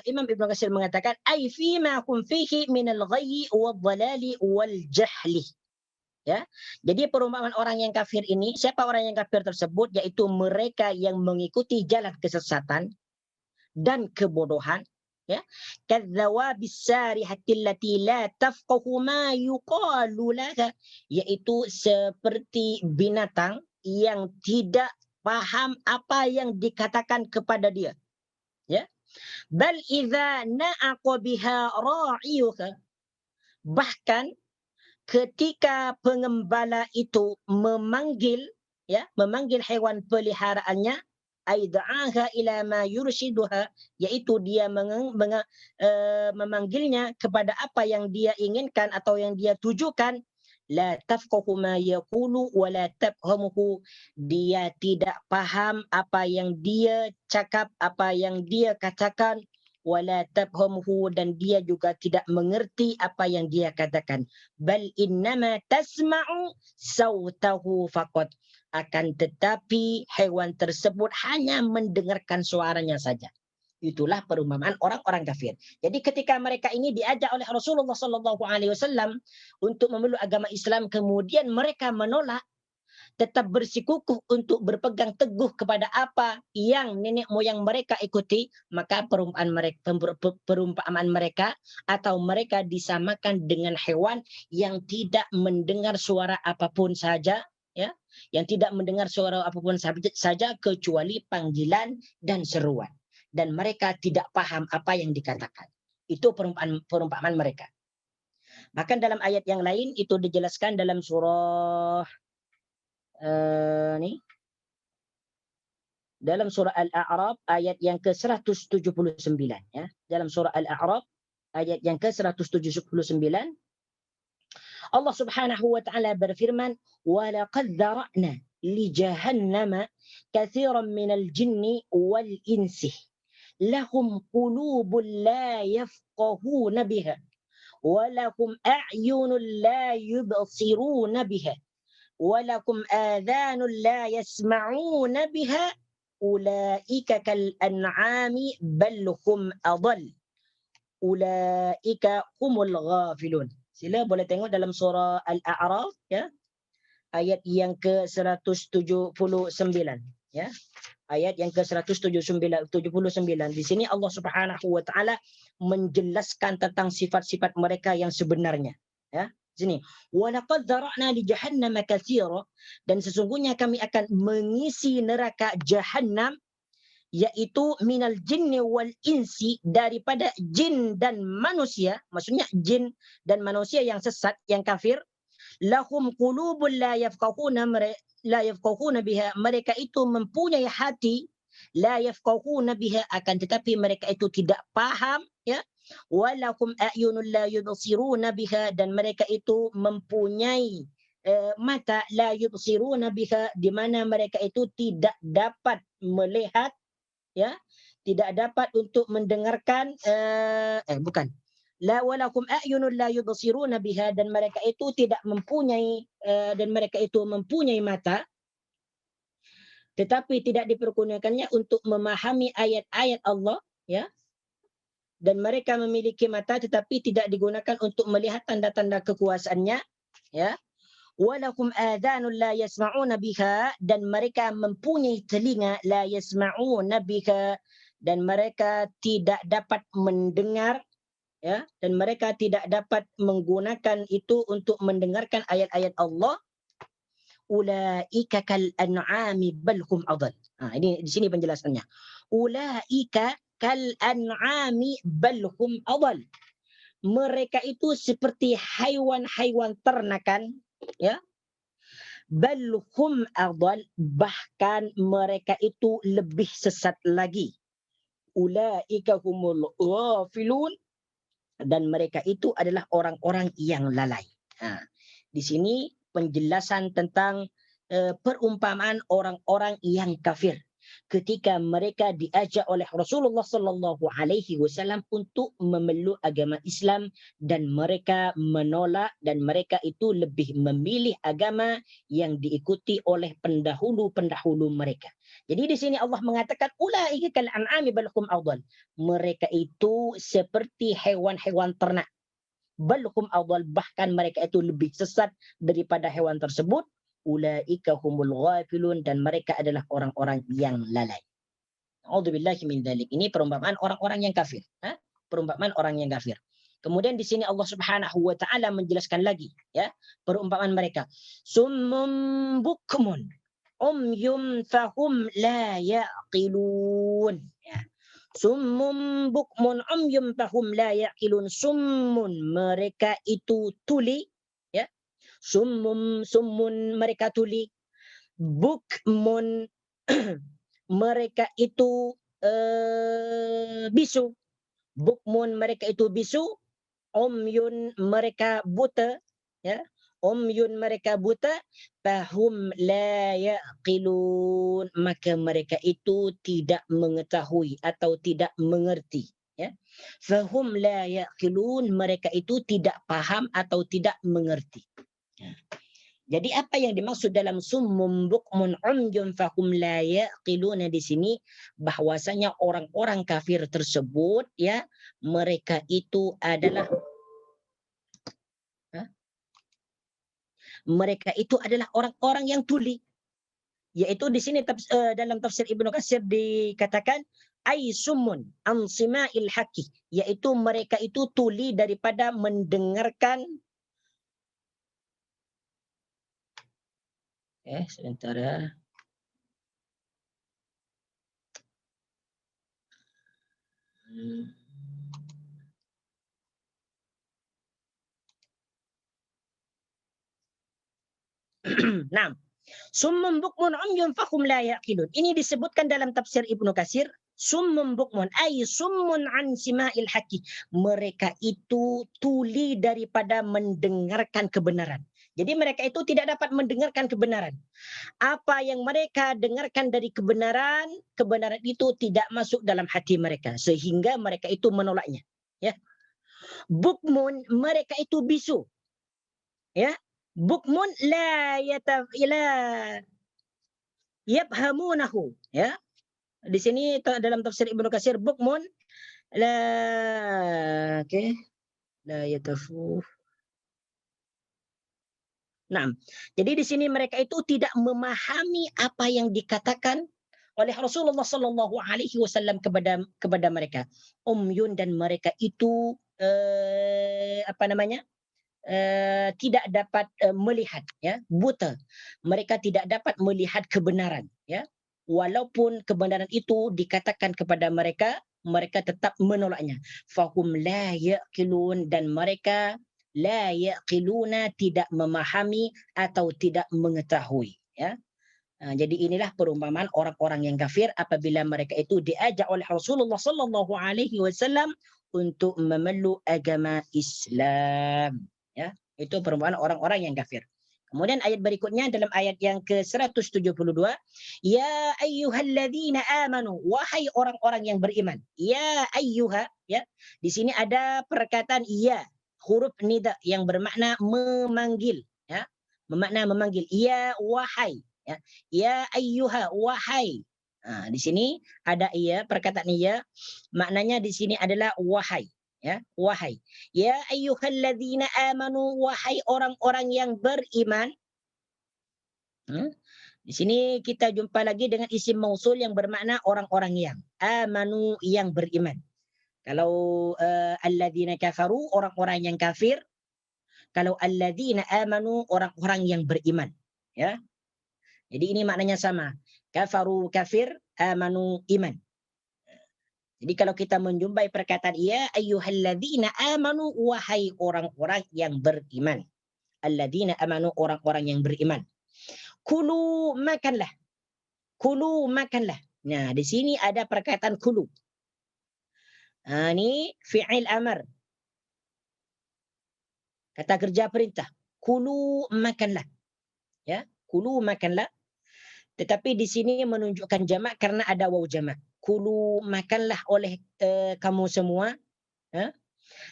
Imam Ibnu Katsir mengatakan ai fi ma hum fihi min al-ghayyi wad-dhalali wal-jahli. Ya. Jadi perumpamaan orang yang kafir ini, siapa orang yang kafir tersebut? Yaitu mereka yang mengikuti jalan kesesatan dan kebodohan, ya. Kadzawabis sarihati allati la tafqahu ma yuqalu laha, yaitu seperti binatang yang tidak paham apa yang dikatakan kepada dia. Ya. Bal idza na'aqa biha ra'iyuka, bahkan ketika pengembala itu memanggil, ya, memanggil hewan peliharaannya, aida'aha ila ma yurshiduha, yaitu dia memanggilnya kepada apa yang dia inginkan atau yang dia tujukan, la tafqahu ma yaqulu wa la tafhamuhu, dia tidak paham apa yang dia cakap, apa yang dia katakan, wala tafhamuhu, dan dia juga tidak mengerti apa yang dia katakan. Bal innama tasma'u sautahu faqat, akan tetapi hewan tersebut hanya mendengarkan suaranya saja. Itulah perumpamaan orang-orang kafir. Jadi ketika mereka ini diajak oleh Rasulullah SAW untuk memeluk agama Islam, kemudian mereka menolak, tetap bersikukuh untuk berpegang teguh kepada apa yang nenek moyang mereka ikuti, maka perumpamaan mereka atau mereka disamakan dengan hewan yang tidak mendengar suara apapun saja, ya, yang tidak mendengar suara apapun saja kecuali panggilan dan seruan, dan mereka tidak paham apa yang dikatakan. Itu perumpamaan mereka. Bahkan dalam ayat yang lain itu dijelaskan dalam surah dalam surah Al-A'raf ayat yang ke-179, ya. Dalam surah Al-A'raf ayat yang ke-179 Allah Subhanahu wa taala berfirman, "Wa laqad dzara'na li jahannama katsiran minal jinni wal insi lahum qulubun la yafqahuna biha wa lahum a'yunun la yubsiruna biha walakum adhanun la yasma'una biha ulaika kal an'ami bal hum adall ulaika humul ghafilun." Sila boleh tengok dalam surah Al-A'raf, ya, ayat yang ke-179, ya. Ayat yang ke-179. Di sini Allah Subhanahu wa taala menjelaskan tentang sifat-sifat mereka yang sebenarnya, ya. Sini, walaqad dzara'na li jahannama katsira, dan sesungguhnya kami akan mengisi neraka Jahannam, yaitu minal jinni wal insi, daripada jin dan manusia, maksudnya jin dan manusia yang sesat, yang kafir, lahum qulubun la yafqahuna biha, mereka itu mempunyai hati, la yafqahuna biha, akan tetapi mereka itu tidak paham, ya. Walahum a'yunun la yubsiruna biha, dan mereka itu mempunyai mata, la yubsiruna biha, di mana mereka itu tidak dapat melihat, ya, tidak dapat untuk mendengarkan, bukan, la walakum a'yunun la yubsiruna biha, dan mereka itu tidak mempunyai dan mereka itu mempunyai mata tetapi tidak dipergunakannya untuk memahami ayat-ayat Allah, ya, dan mereka memiliki mata tetapi tidak digunakan untuk melihat tanda-tanda kekuasaannya, ya. Walakum adhanun la yasma'una biha, dan mereka mempunyai telinga, la yasma'una biha, dan mereka tidak dapat mendengar, ya, dan mereka tidak dapat menggunakan itu untuk mendengarkan ayat-ayat Allah. Ulaika kal an'ami bal hum adall. Ini di sini penjelasannya. Ulaika kal an'ami bal hum adall. Mereka itu seperti haiwan-haiwan ternakan, ya. Bal hum adall, bahkan mereka itu lebih sesat lagi. Ulaika humul ghafilun, dan mereka itu adalah orang-orang yang lalai. Di sini penjelasan tentang perumpamaan orang-orang yang kafir ketika mereka diajak oleh Rasulullah sallallahu alaihi wasallam untuk memeluk agama Islam, dan mereka menolak, dan mereka itu lebih memilih agama yang diikuti oleh pendahulu-pendahulu mereka. Jadi di sini Allah mengatakan ulaika kal an'ami bal hum adall. Mereka itu seperti hewan-hewan ternak. Bal hum adall, bahkan mereka itu lebih sesat daripada hewan tersebut. Ulaika humul ghafilun, dan mereka adalah orang-orang yang lalai. A'udzubillahi min dzalik. Ini perumpamaan orang-orang yang kafir, perumpamaan orang yang kafir. Kemudian di sini Allah Subhanahu wa taala menjelaskan lagi, ya, perumpamaan mereka. Summum bukmun umyum fahum la yaqilun, ya. Summun bukmun umyum fahum la yaqilun. Summun, mereka itu tuli, ya. Summun mereka tuli. Bukmun mereka itu bisu. Bukmun mereka itu bisu. Umyun mereka buta, ya. Umyun mereka buta, fahum la yaqilun, maka mereka itu tidak mengetahui atau tidak mengerti, ya. Fahum la yaqilun, mereka itu tidak paham atau tidak mengerti. Jadi apa yang dimaksud dalam summum bukmun umyun fahum la yaqilun di sini, bahwasanya orang-orang kafir tersebut, ya, mereka itu adalah orang-orang yang tuli, yaitu di sini dalam tafsir Ibnu Katsir dikatakan ai summun an sima'il haqqi, yaitu mereka itu tuli daripada mendengarkan, sebentar ya. Nah, summun bukmun umyun fahum la yaqilun. Ini disebutkan dalam tafsir Ibnu Katsir, summun bukmun ay summun an sima'il haqqi. Mereka itu tuli daripada mendengarkan kebenaran. Jadi mereka itu tidak dapat mendengarkan kebenaran. Apa yang mereka dengarkan dari kebenaran, kebenaran itu tidak masuk dalam hati mereka, sehingga mereka itu menolaknya, ya. Bukmun, mereka itu bisu, ya. Bukmun la yafhamunahu, ya. Di sini dalam tafsir Ibnu Katsir, bukmun la la yatafu. Nah, jadi di sini mereka itu tidak memahami apa yang dikatakan oleh Rasulullah sallallahu alaihi wasallam kepada mereka. Umyun, dan mereka itu tidak dapat melihat, ya, buta. Mereka tidak dapat melihat kebenaran, ya. Walaupun kebenaran itu dikatakan kepada mereka, mereka tetap menolaknya. Fahum la yaqilun, dan mereka la yaqiluna, tidak memahami atau tidak mengetahui, ya. Jadi inilah perumpamaan orang-orang yang kafir apabila mereka itu diajak oleh Rasulullah sallallahu alaihi wasallam untuk memeluk agama Islam, ya. Itu perumpamaan orang-orang yang kafir. Kemudian ayat berikutnya dalam ayat yang ke-172, ya ayyuhalladzina amanu, wahai orang-orang yang beriman. Ya ayyuha, ya. Di sini ada perkataan ya, huruf nida yang bermakna memanggil, ya. Bermakna memanggil. Ya wahai, ya. Ya ayyuha, wahai. Di sini ada iya, perkataan iya, maknanya di sini adalah wahai, ya, wahai. Ya ayyuhalladzina amanu, wahai orang-orang yang beriman. Di sini kita jumpa lagi dengan isim mausul yang bermakna orang-orang yang amanu, yang beriman. Kalau alladzina kafaru, orang-orang yang kafir. Kalau alladzina amanu, orang-orang yang beriman, ya. Jadi ini maknanya sama. Kafaru kafir, amanu iman. Jadi kalau kita menjumpai perkataan ya ayyuhalladzina amanu, wahai orang-orang yang beriman. Alladzina amanu, orang-orang yang beriman. Kulu, makanlah. Kulu, makanlah. Nah, di sini ada perkataan kulu. Ini fi'il amar. Kata kerja perintah. Kulu, makanlah. Ya, kulu, makanlah. Tetapi di sini menunjukkan jamak karena ada waw jamak. Kulu, makanlah oleh kamu semua.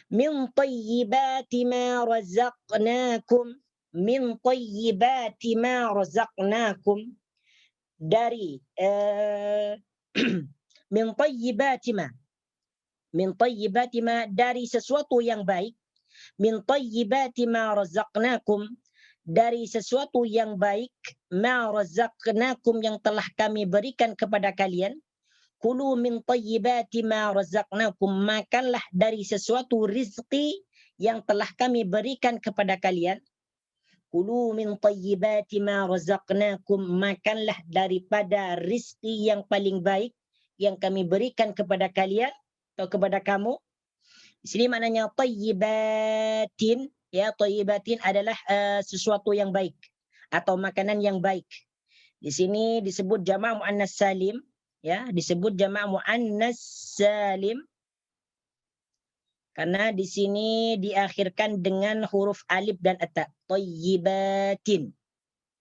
Min tayyibati ma razaqnakum. Min tayyibati ma razaqnakum. Dari min tayyibati ma. Min tayyibati ma, dari sesuatu yang baik. Min tayyibati ma razaqnakum, dari sesuatu yang baik, ma razaqnakum, yang telah kami berikan kepada kalian. Kulu min tayyibati ma razaqnakum, makanlah dari sesuatu rizki yang telah kami berikan kepada kalian. Kulu min tayyibati ma razaqnakum, makanlah daripada rizki yang paling baik yang kami berikan kepada kalian atau kepada kamu. Di sini maknanya tayyibatin, ya, tayyibatin adalah sesuatu yang baik atau makanan yang baik. Di sini disebut jamak muannas salim, ya, disebut jamak muannas salim karena di sini diakhirkan dengan huruf alif dan ta. Tayyibatin,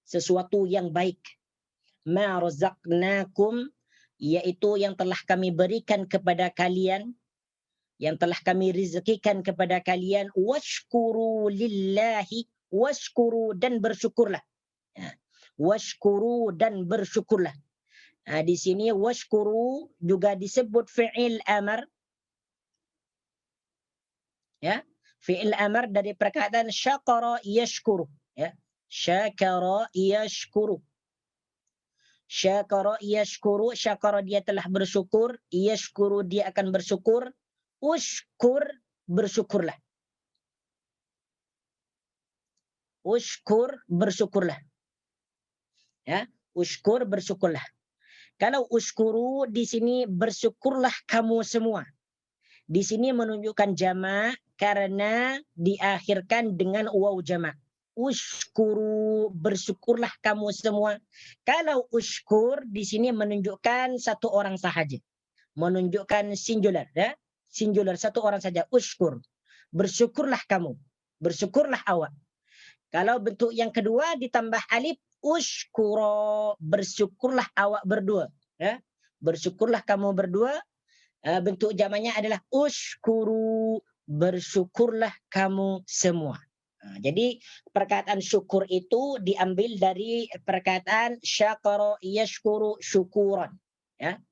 sesuatu yang baik. Ma razaqnakum, yaitu yang telah kami berikan kepada kalian, yang telah kami rezekikan kepada kalian. Washkuru lillahi, washkuru, dan bersyukurlah. Washkuru, dan bersyukurlah. Di sini washkuru juga disebut fi'il amar, ya, fi'il amar dari perkataan syakara yashkuru, ya, syakara yashkuru. Syakara yashkuru, syakara dia telah bersyukur, yashkuru dia akan bersyukur. Ushkur, bersyukurlah. Ushkur, bersyukurlah. Ya, ushkur, bersyukurlah. Kalau ushkuru di sini bersyukurlah kamu semua. Di sini menunjukkan jamak karena diakhirkan dengan waw jamak. Ushkuru, bersyukurlah kamu semua. Kalau ushkur di sini menunjukkan satu orang sahaja. Menunjukkan singular, ya. Singular, satu orang saja. Ushkur, bersyukurlah kamu, bersyukurlah awak. Kalau bentuk yang kedua ditambah alif, ushkuro, bersyukurlah awak berdua, ya. Bersyukurlah kamu berdua. Bentuk jamaknya adalah ushkuru, bersyukurlah kamu semua. Jadi perkataan syukur itu diambil dari perkataan syakara yashkuru syukuran, ya.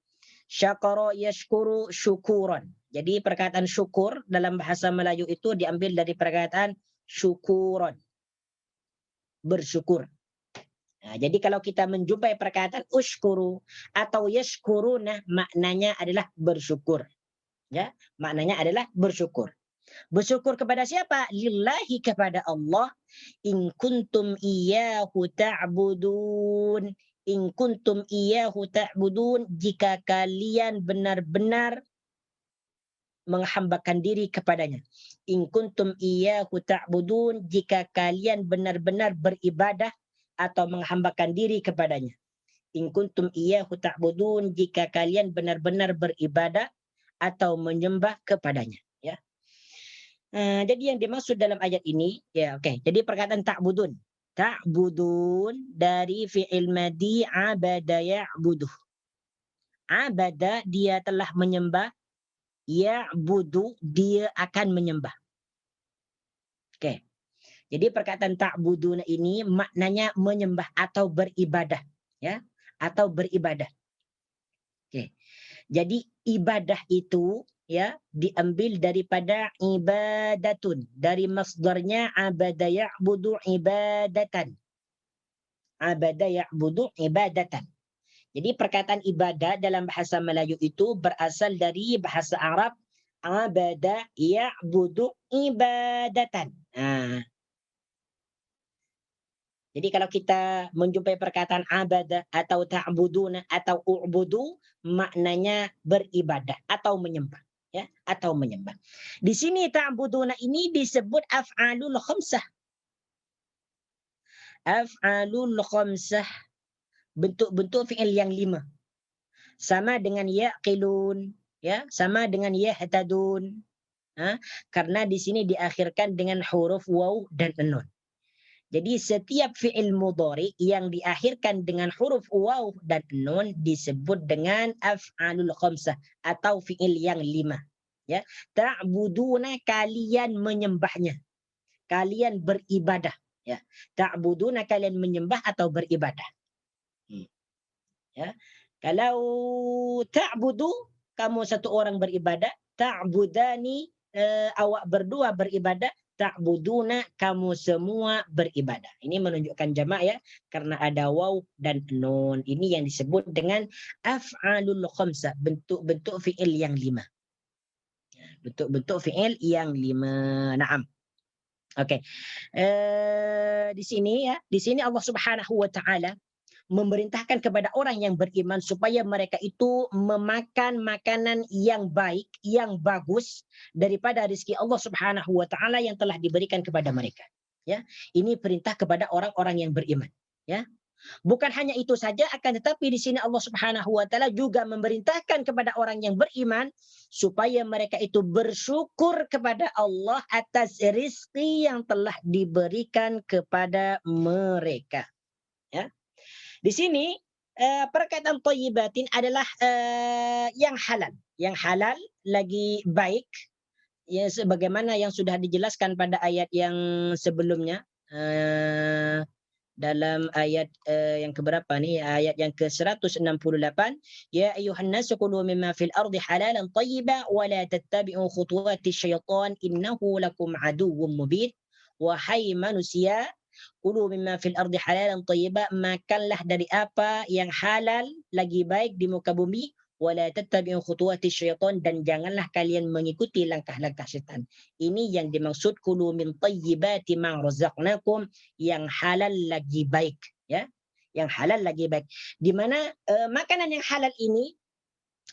Syakara yashkuru syukuran. Jadi perkataan syukur dalam bahasa Melayu itu diambil dari perkataan syukuran, bersyukur. Jadi kalau kita menjumpai perkataan ushkuru atau yashkuruna, maknanya adalah bersyukur. Ya, maknanya adalah bersyukur. Bersyukur kepada siapa? Lillahi, kepada Allah. In kuntum iyyahu ta'budun. In kuntum iyyahu ta'budun, jika kalian benar-benar menghambakan diri kepadanya. In kuntum iyyahu ta'budun, jika kalian benar-benar beribadah atau menghambakan diri kepadanya. In kuntum iyyahu ta'budun, jika kalian benar-benar beribadah atau menyembah kepadanya, ya. Jadi yang dimaksud dalam ayat ini, ya, oke. Jadi perkataan ta'budun. Ta'budun dari fi'il madi abada ya'buduh. Abada, dia telah menyembah. Ya'budu, dia akan menyembah. Oke. Jadi perkataan ta'buduna ini maknanya menyembah atau beribadah, ya, atau beribadah. Oke. Jadi ibadah itu, ya, diambil daripada ibadatun, dari masdarnya abada ya'budu ibadatan. Abada ya'budu ibadatan. Jadi perkataan ibadah dalam bahasa Melayu itu berasal dari bahasa Arab abada ya'budu ibadatan. Jadi kalau kita menjumpai perkataan abada atau ta'buduna atau u'budu, maknanya beribadah atau menyembah, ya, atau menyembah. Di sini ta'buduna ini disebut af'alul khamsah. Af'alul khamsah, bentuk-bentuk fi'il yang 5. Sama dengan yaqilun, ya, sama dengan yahtadun. Karena di sini diakhirkan dengan huruf waw dan nun. Jadi setiap fi'il mudhari yang diakhirkan dengan huruf waw dan nun disebut dengan af'alul khamsah atau fi'il yang 5. Ya, ta'buduna, kalian menyembahnya. Kalian beribadah, ya. Ta'buduna, kalian menyembah atau beribadah. Ya. Kalau ta'budu, kamu satu orang beribadah, ta'budani, awak berdua beribadah, ta'buduna, kamu semua beribadah. Ini menunjukkan jamak, ya, karena ada waw dan nun. Ini yang disebut dengan af'alul khamsah, bentuk-bentuk fi'il yang 5. Bentuk-bentuk fi'il yang 5. Naam. Oke. Di sini, ya, di sini Allah Subhanahu wa taala memerintahkan kepada orang yang beriman supaya mereka itu memakan makanan yang baik, yang bagus daripada rezeki Allah Subhanahu wa taala yang telah diberikan kepada mereka. Ya, ini perintah kepada orang-orang yang beriman, ya. Bukan hanya itu saja, akan tetapi di sini Allah Subhanahu wa taala juga memerintahkan kepada orang yang beriman supaya mereka itu bersyukur kepada Allah atas rezeki yang telah diberikan kepada mereka. Ya. Di sini perkataan thayyibatin adalah yang halal lagi baik, ya, sebagaimana yang sudah dijelaskan pada ayat yang sebelumnya, dalam ayat yang keberapa nih, ayat yang ke-168, ya ayyuhan nasu kulu mimma fil ardi halalan thayyiba wa la tattabi'u khutuwati syaitan innahu lakum aduwwum mubin. Wahai manusia, kulu mimma fil ardi halalan thayyiba, makanlah dari apa yang halal lagi baik di muka bumi, wala tattabi'u khutuwati syaitan, dan janganlah kalian mengikuti langkah-langkah syaitan. Ini yang dimaksud kulu min thayyibati ma razaqnakum, yang halal lagi baik, ya. Yang halal lagi baik. Di mana makanan yang halal ini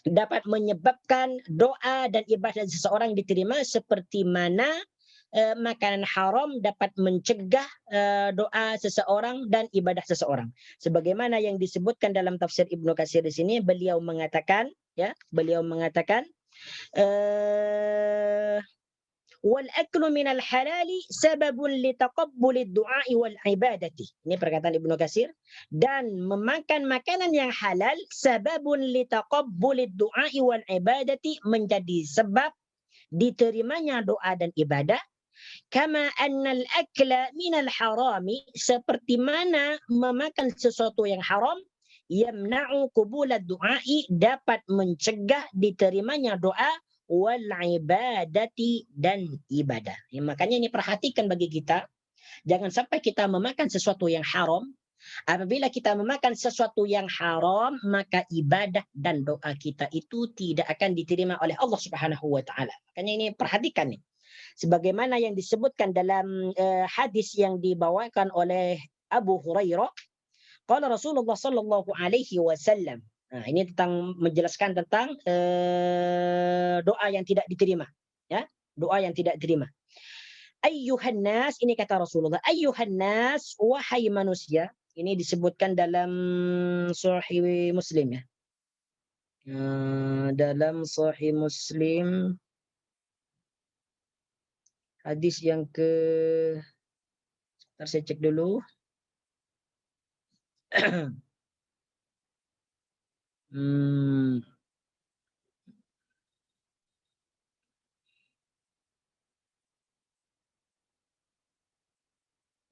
dapat menyebabkan doa dan ibadah seseorang diterima, seperti mana makanan haram dapat mencegah doa seseorang dan ibadah seseorang. Sebagaimana yang disebutkan dalam tafsir Ibnu Katsir di sini, beliau mengatakan, ya, wal aklu minal halali sababun litaqabbulid du'ai wal ibadati. Ini perkataan Ibnu Katsir. Dan memakan makanan yang halal sababun litaqabbulid du'ai wal ibadati, menjadi sebab diterimanya doa dan ibadah. Kama annal akla minal harami, seperti mana memakan sesuatu yang haram, yamna'u qubulad du'ai, dapat mencegah diterimanya doa, wal ibadati, dan ibadah. Ya, makanya ini perhatikan bagi kita, jangan sampai kita memakan sesuatu yang haram. Apabila kita memakan sesuatu yang haram, maka ibadah dan doa kita itu tidak akan diterima oleh Allah Subhanahu wa taala. Makanya ini perhatikan nih. Sebagaimana yang disebutkan dalam hadis yang dibawakan oleh Abu Hurairah, qala Rasulullah sallallahu alaihi wasallam, Nah, ini tentang menjelaskan tentang doa yang tidak diterima, ya. Doa yang tidak diterima. Ayyuhan nas, ini kata Rasulullah, ayyuhan nas, wahai manusia. Ini disebutkan dalam Sahih Muslim, ya. Dalam Sahih Muslim hadis yang ntar saya cek dulu.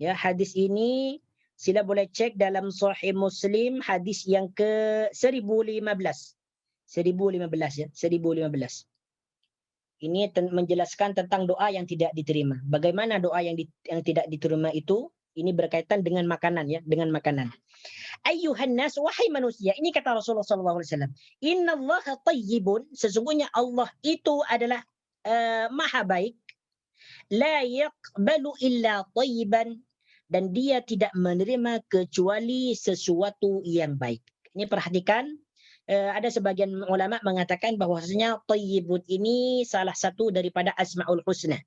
Ya, hadis ini sila boleh cek dalam Sahih Muslim hadis yang ke 1015. 1015, ya, 1015. Ini menjelaskan tentang doa yang tidak diterima. Bagaimana doa yang tidak diterima itu? Ini berkaitan dengan makanan, ya, dengan makanan. Ayyuhan nas, wahai manusia. Ini kata Rasulullah SAW. Innallaha tayyibun. Sesungguhnya Allah itu adalah maha baik. La yaqbalu illa tayyiban. Dan dia tidak menerima kecuali sesuatu yang baik. Ini perhatikan. Ada sebagian ulama mengatakan bahwasanya tayyibun ini salah satu daripada asmaul husna.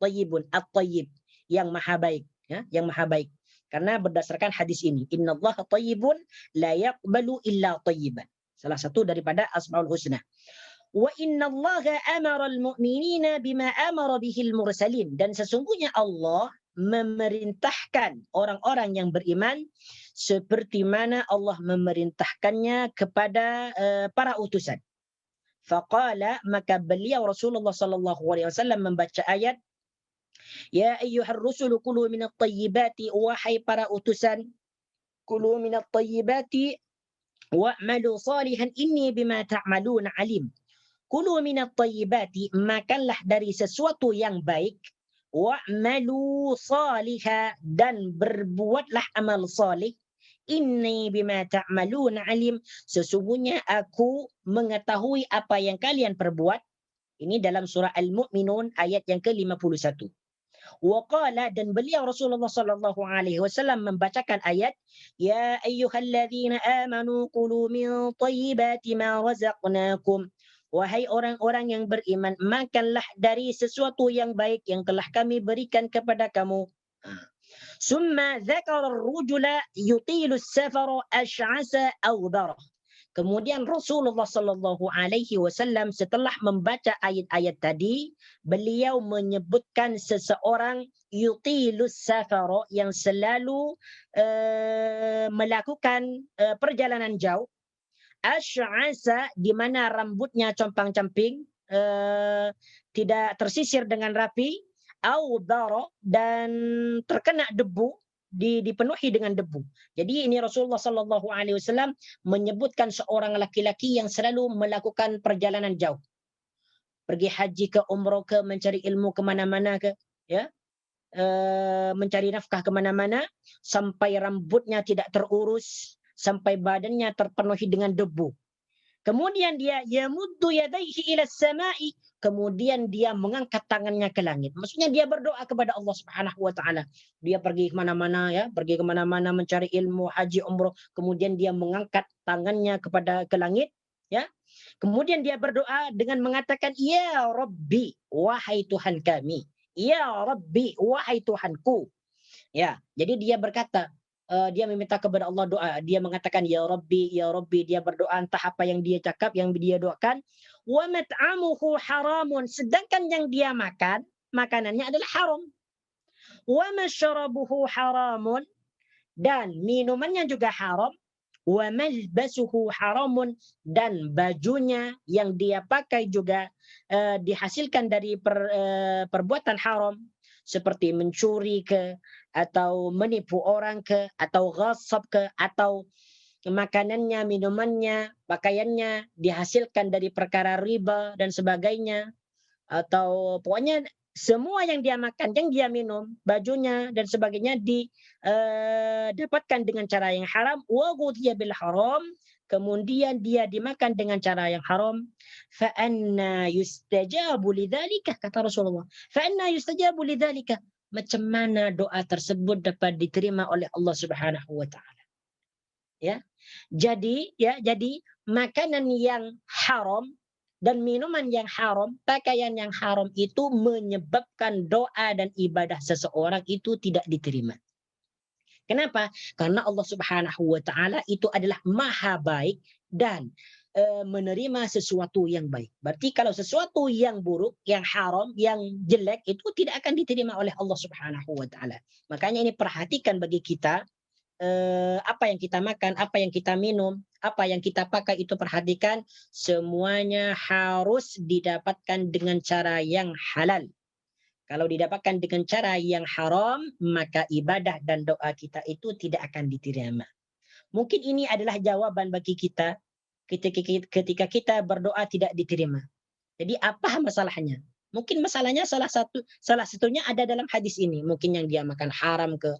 Tayyibun, at-tayyib, yang maha baik, ya, yang maha baik. Karena berdasarkan hadis ini, innallaha tayyibun la yaqbalu illa tayyiban. Salah satu daripada asmaul husna. Wa innallaha amara al-mu'minina bima amara bihil mursalin. Dan sesungguhnya Allah memerintahkan orang-orang yang beriman seperti mana Allah memerintahkannya kepada para utusan. Faqala, maka beliau Rasulullah sallallahu alaihi wasallam membaca ayat, ya ayyuhar rusulu kulu minat tayyibati, wahai para utusan, kulu minat tayyibati wa'malu salihan inni bima ta'maluna alim. Kulu minat tayyibati, makanlah dari sesuatu yang baik, wa'malu saliha, dan berbuatlah amal salih, inni bima ta'maluna alim, sesungguhnya aku mengetahui apa yang kalian perbuat. Ini dalam surah Al-Mu'minun ayat yang ke-51. Waqala, dan beliau Rasulullah sallallahu alaihi wasallam membacakan ayat, ya ayyuhalladzina amanu kulu min thayyibati ma razaqnakum. Wahai orang-orang yang beriman, makanlah dari sesuatu yang baik yang telah kami berikan kepada kamu. Summa dzakara ar-rajula yutilu as-safara ash'asa awbara. Kemudian Rasulullah sallallahu alaihi wasallam setelah membaca ayat-ayat tadi, beliau menyebutkan seseorang yutilus safara, yang selalu melakukan perjalanan jauh. Asy'asa, di mana rambutnya compang-camping, tidak tersisir dengan rapi, audara, dan terkena debu, dipenuhi dengan debu. Jadi ini Rasulullah sallallahu alaihi wasallam menyebutkan seorang laki-laki yang selalu melakukan perjalanan jauh. Pergi haji ke, umrah ke, mencari ilmu kemana-mana ke, ya, mencari nafkah kemana-mana, sampai rambutnya tidak terurus, sampai badannya terpenuhi dengan debu. Kemudian dia yamuddu yadayhi ila samai, kemudian dia mengangkat tangannya ke langit. Maksudnya dia berdoa kepada Allah Subhanahu wa taala. Dia pergi kemana-mana, ya, pergi kemana-mana mencari ilmu, haji, umrah, kemudian dia mengangkat tangannya ke langit, ya. Kemudian dia berdoa dengan mengatakan, ya Rabbi, wahai Tuhan kami. Ya Rabbi, wahai Tuhanku. Ya, jadi dia berkata, dia meminta kepada Allah doa. Dia mengatakan ya Rabbi, ya Rabbi. Dia berdoa entah apa yang dia cakap, yang dia doakan. Wa mat'amuhu haramun. Sedangkan yang dia makan, makanannya adalah haram. Wa masyarabuhu haramun. Dan minumannya juga haram. Wa malbasuhu haramun. Dan bajunya yang dia pakai juga dihasilkan dari perbuatan haram. Seperti mencuri ke, atau menipu orang ke, atau ghasab ke, atau makanannya, minumannya, pakaiannya dihasilkan dari perkara riba dan sebagainya, atau pokoknya semua yang dia makan, yang dia minum, bajunya dan sebagainya didapatkan dengan cara yang haram. Wa ghudhiya bil haram, kemudian dia dimakan dengan cara yang haram. Fa anna yustajabu lidzalika, kata Rasulullah. Fa anna yustajabu lidzalika, macam mana doa tersebut dapat diterima oleh Allah Subhanahu wa taala. ya. Jadi makanan yang haram dan minuman yang haram, pakaian yang haram itu menyebabkan doa dan ibadah seseorang itu tidak diterima. Kenapa? Karena Allah Subhanahu wa taala itu adalah maha baik dan menerima sesuatu yang baik. Berarti kalau sesuatu yang buruk, yang haram, yang jelek itu tidak akan diterima oleh Allah Subhanahu wa taala. Makanya ini perhatikan bagi kita apa yang kita makan, apa yang kita minum, apa yang kita pakai itu perhatikan semuanya harus didapatkan dengan cara yang halal. Kalau didapatkan dengan cara yang haram, maka ibadah dan doa kita itu tidak akan diterima. Mungkin ini adalah jawaban bagi kita ketika kita berdoa tidak diterima. Jadi apa masalahnya? Mungkin masalahnya salah satunya ada dalam hadis ini. Mungkin yang dia makan haram ke,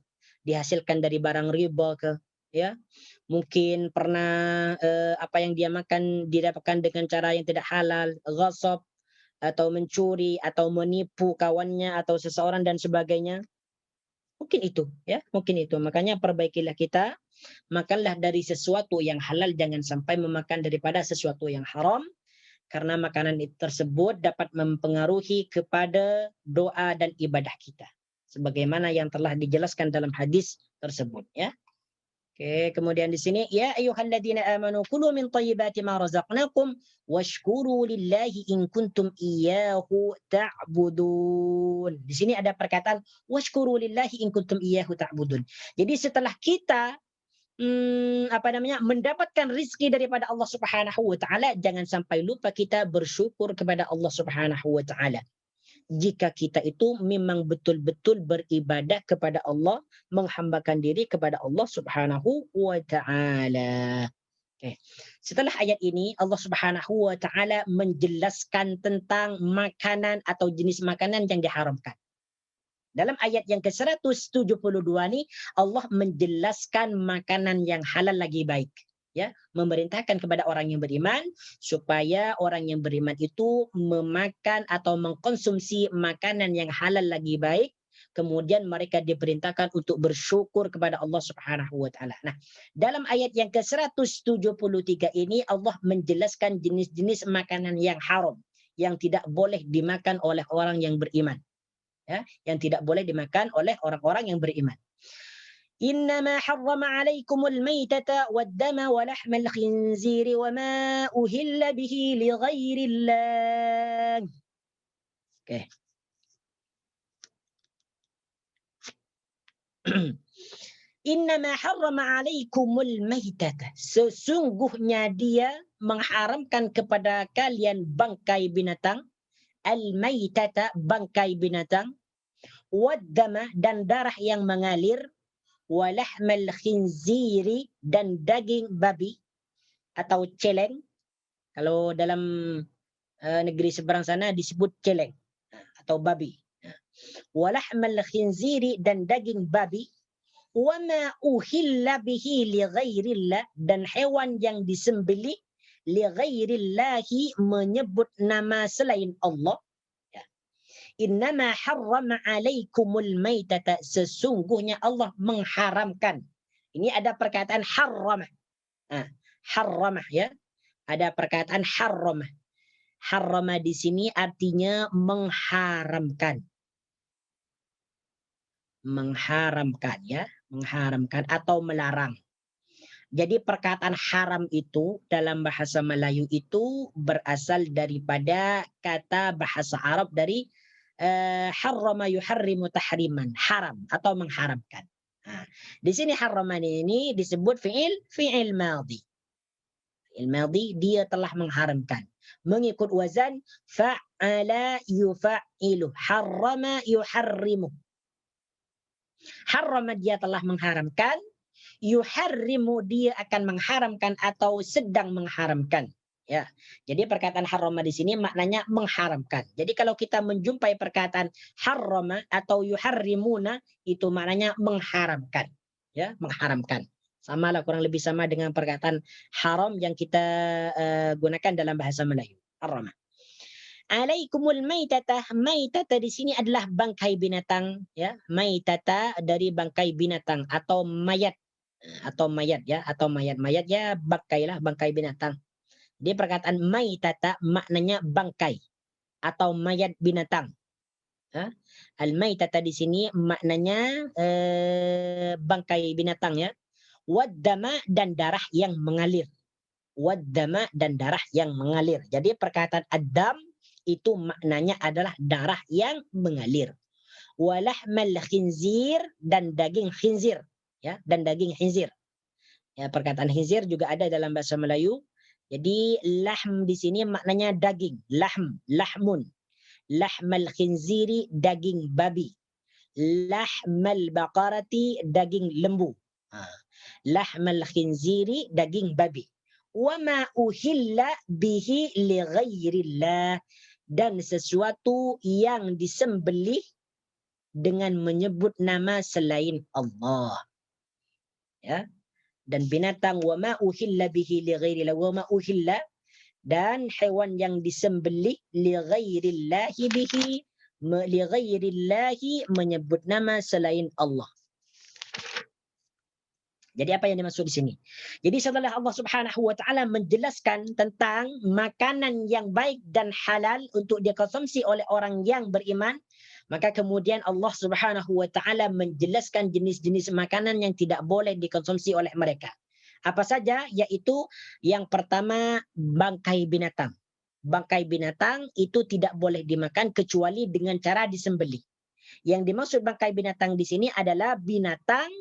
dihasilkan dari barang riba ke, ya. Mungkin pernah apa yang dia makan didapatkan dengan cara yang tidak halal, ghasab atau mencuri atau menipu kawannya atau seseorang dan sebagainya. Mungkin itu, ya, mungkin itu. Makanya perbaikilah kita, makanlah dari sesuatu yang halal, jangan sampai memakan daripada sesuatu yang haram, karena makanan itu tersebut dapat mempengaruhi kepada doa dan ibadah kita. Sebagaimana yang telah dijelaskan dalam hadis tersebut, ya. Oke, kemudian di sini ya ayyuhalladzina amanu kulu min thayyibati ma razaqnakum washkuru lillahi in kuntum iyyahu ta'budun. Di sini ada perkataan washkuru lillahi in kuntum iyyahu ta'budun. Jadi setelah kita mendapatkan rizki daripada Allah Subhanahu wa taala, jangan sampai lupa kita bersyukur kepada Allah Subhanahu wa taala. Jika kita itu memang betul-betul beribadah kepada Allah, menghambakan diri kepada Allah Subhanahu wa taala. Oke. Setelah ayat ini Allah Subhanahu wa taala menjelaskan tentang makanan atau jenis makanan yang diharamkan. Dalam ayat yang ke-172 nih Allah menjelaskan makanan yang halal lagi baik, ya, memerintahkan kepada orang yang beriman supaya orang yang beriman itu memakan atau mengkonsumsi makanan yang halal lagi baik, kemudian mereka diperintahkan untuk bersyukur kepada Allah Subhanahu wa taala. Nah, dalam ayat yang ke-173 ini Allah menjelaskan jenis-jenis makanan yang haram yang tidak boleh dimakan oleh orang yang beriman. Ya, yang tidak boleh dimakan oleh orang-orang yang beriman. Innama harrama 'alaikumul maitata wad-dama wa lahmal khinziri wa ma uhilla bihi li ghairillah. Oke. Innama harrama 'alaikumul maitata. Sesungguhnya dia mengharamkan kepada kalian bangkai binatang, al-maitata bangkai binatang, wad-dama dan darah yang mengalir, walahmal khinziri dan daging babi atau celeng. Kalau dalam negeri seberang sana disebut celeng atau babi. Walahmal khinziri dan daging babi, wama uhilla bihi li ghairillah dan hewan yang disembelih li ghairillahi menyebut nama selain Allah. Innama harrama 'alaikumul maitata, sesungguhnya Allah mengharamkan. Ini ada perkataan harramah. Harramah, ya. Ada perkataan harramah. Harramah di sini artinya mengharamkan. Mengharamkan, ya, mengharamkan atau melarang. Jadi perkataan haram itu dalam bahasa Melayu itu berasal daripada kata bahasa Arab dari harrama yuharrimu tahriman, haram atau mengharamkan. Nah, di sini harraman ini disebut fi'il madhi. Fi'il madhi dia telah mengharamkan. Mengikut wazan fa'ala yufa'ilu, harrama yuharrimu. Harrama dia telah mengharamkan, yuharrimu dia akan mengharamkan atau sedang mengharamkan. Ya, jadi perkataan harrama di sini maknanya mengharamkan. Jadi kalau kita menjumpai perkataan harrama atau yuharrimuna itu maknanya mengharamkan. Ya, mengharamkan. Sama lah, kurang lebih sama dengan perkataan haram yang kita gunakan dalam bahasa Melayu. Harrama. Alaikumul maitata. Maitata di sini adalah bangkai binatang, ya. Maitata dari bangkai binatang atau mayat. atau mayat ya, atau mayat ya bangkai lah, bangkai binatang. Di perkataan maitata maknanya bangkai atau mayat binatang. Al-maitata di sini maknanya bangkai binatang ya. Waddama dan darah yang mengalir. Waddama dan darah yang mengalir. Jadi perkataan adam itu maknanya adalah darah yang mengalir. Walahmal khinzir dan daging khinzir ya, dan daging khinzir. Ya, perkataan khinzir juga ada dalam bahasa Melayu. Jadi lahm di sini maknanya daging, lahmun. Lahmal khinziri daging babi. Lahmal baqarati daging lembu. Lahmal khinziri daging babi. Wa ma uhilla bihi li ghairillah, dan sesuatu yang disembelih dengan menyebut nama selain Allah. Ya. Dan binatang wa ma uhilla bihi li ghairillah, wa ma uhilla, dan hewan yang disembelih li ghairillahi bihi, li ghairillahi menyebut nama selain Allah. Jadi apa yang dimaksud di sini? Jadi setelah Allah Subhanahu wa taala menjelaskan tentang makanan yang baik dan halal untuk dikonsumsi oleh orang yang beriman, maka kemudian Allah Subhanahu wa taala menjelaskan jenis-jenis makanan yang tidak boleh dikonsumsi oleh mereka. Apa saja? Yaitu yang pertama bangkai binatang. Bangkai binatang itu tidak boleh dimakan kecuali dengan cara disembelih. Yang dimaksud bangkai binatang di sini adalah binatang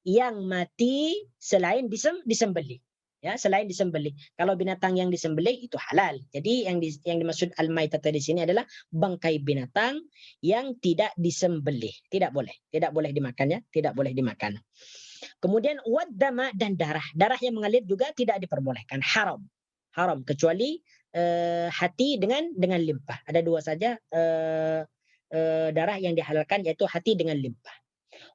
yang mati selain disembelih. Ya, selain disembelih. Kalau binatang yang disembelih itu halal. Jadi yang dimaksud al-maitah di sini adalah bangkai binatang yang tidak disembelih. Tidak boleh dimakan ya, tidak boleh dimakan. Kemudian waddama dan darah. Darah yang mengalir juga tidak diperbolehkan, haram. Haram kecuali hati dengan limpah. Ada dua saja darah yang dihalalkan, yaitu hati dengan limpah.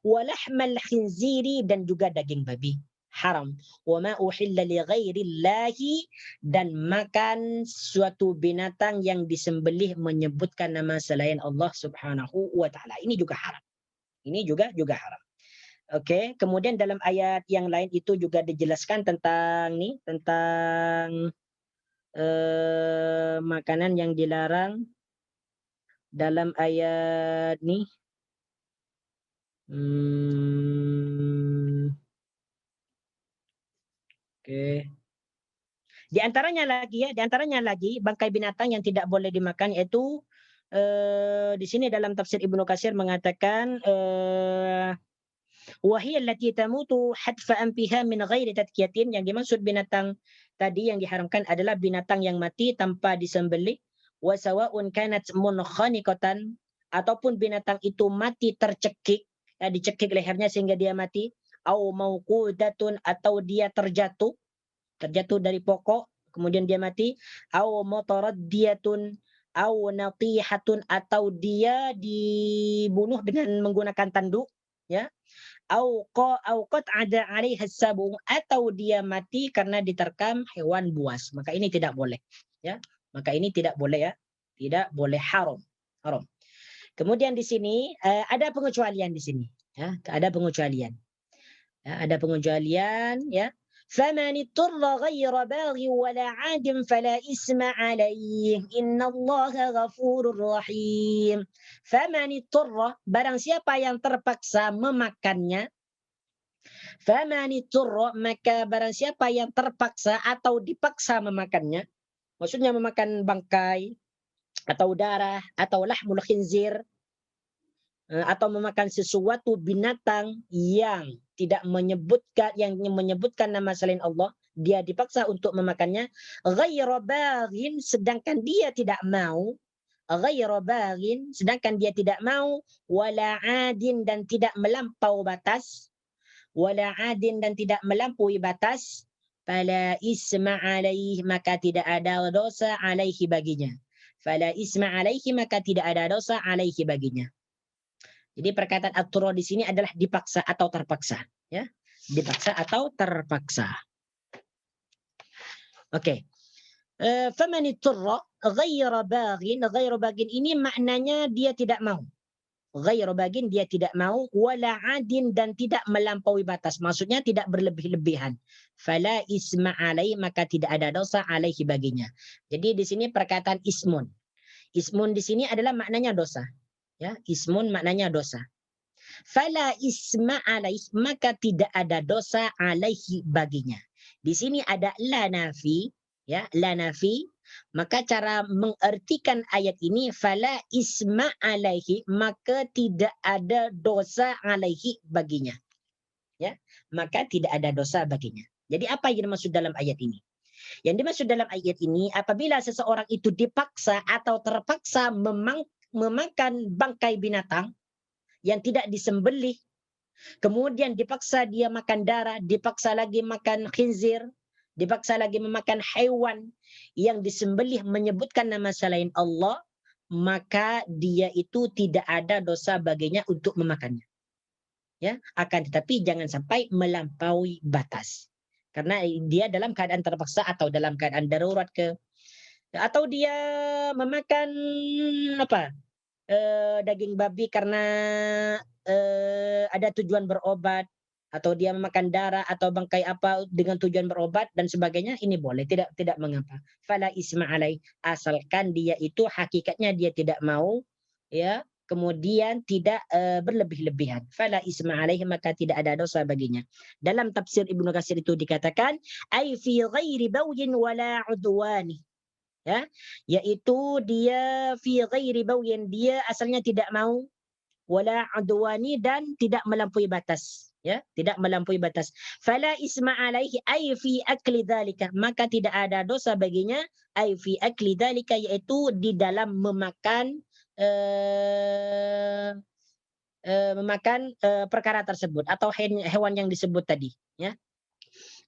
Walahmal khinziri, dan juga daging babi, haram. Wa ma uhilla li ghairillahi, dan makan suatu binatang yang disembelih menyebutkan nama selain Allah Subhanahu wa taala. Ini juga haram. Ini juga haram. Oke, kemudian dalam ayat yang lain itu juga dijelaskan tentang makanan yang dilarang dalam ayat nih. Oke. Di antaranya lagi bangkai binatang yang tidak boleh dimakan, yaitu di sini dalam tafsir Ibnu Katsir mengatakan wahiyya allati tamutu hadfa anfiha min ghairi tadkiyatin, yang dimaksud binatang tadi yang diharamkan adalah binatang yang mati tanpa disembelih, wa sawa'un kanat munkhaniqatan, ataupun binatang itu mati tercekik, dicekik lehernya sehingga dia mati, au mauqudatun, atau dia terjatuh dari pokok kemudian dia mati, au mutaraddiyatun au naqihatun, atau dia dibunuh dengan menggunakan tanduk ya, au qad ada alaiha sabung, atau dia mati karena diterkam hewan buas, maka ini tidak boleh ya, maka ini tidak boleh ya, tidak boleh, haram. Kemudian di sini ada pengecualian di sini ya, ada pengecualian ya. فَمَنِ اضْطُرَّ غَيْرَ بَاغٍ وَلَا عَادٍ فَلَا إِثْمَ عَلَيْهِ إِنَّ اللَّهَ غَفُورٌ رَحِيمٌ. فَمَنِ اضْطُرَّ, barang siapa yang terpaksa memakannya. فَمَنِ اضْطُرَّ, maka barang siapa yang terpaksa atau dipaksa memakannya. Maksudnya memakan bangkai atau darah atau lahmul khinzir, atau memakan sesuatu binatang yang tidak menyebutkan nama selain Allah, dia dipaksa untuk memakannya, ghairu baghin, sedangkan dia tidak mau, wala adin, dan tidak melampaui batas, fala isma alaih, maka tidak ada dosa alaihi baginya. Jadi perkataan at-turra di sini adalah dipaksa atau terpaksa, ya. Dipaksa atau terpaksa. Oke. Faman iturra ghairu baghin ini maknanya dia tidak mau. ghairu bagin, dia tidak mau, wala adin, dan tidak melampaui batas. Maksudnya tidak berlebih-lebihan. Fala isma alaihi, maka tidak ada dosa alaihi baginya. Jadi di sini perkataan ismun. Ismun di sini adalah maknanya dosa. Ya, ismun maknanya dosa. Fala isma alaihi, maka tidak ada dosa alaihi baginya. Di sini ada la nafi, ya, la nafi. Maka cara mengartikan ayat ini fala isma alaihi, maka tidak ada dosa alaihi baginya. Ya, maka tidak ada dosa baginya. Jadi apa yang dimaksud dalam ayat ini? Yang dimaksud dalam ayat ini, apabila seseorang itu dipaksa atau terpaksa memakan bangkai binatang yang tidak disembelih, kemudian dipaksa dia makan darah, dipaksa lagi makan khinzir, dipaksa lagi memakan hewan yang disembelih menyebutkan nama selain Allah, maka dia itu tidak ada dosa baginya untuk memakannya. Ya, akan tetapi jangan sampai melampaui batas. Karena dia dalam keadaan terpaksa atau dalam keadaan darurat atau dia memakan apa? Daging babi karena ada tujuan berobat, atau dia memakan darah atau bangkai apa dengan tujuan berobat dan sebagainya, ini boleh, tidak mengapa. Fala isma alai, asalkan dia itu hakikatnya dia tidak mau, ya, kemudian tidak berlebih-lebihan. Fala isma alaihi, maka tidak ada dosa baginya. Dalam tafsir Ibnu Katsir itu dikatakan ai fi ghairi bawyin wala udwani, ya, yaitu dia fi ghairi bawyin, dia asalnya tidak mau, wala adwani, dan tidak melampaui batas, ya, tidak melampaui batas. Fala isma alaihi ay fi akli dzalika, maka tidak ada dosa baginya, ay fi akli dzalika, yaitu di dalam memakan perkara tersebut atau hewan yang disebut tadi, ya.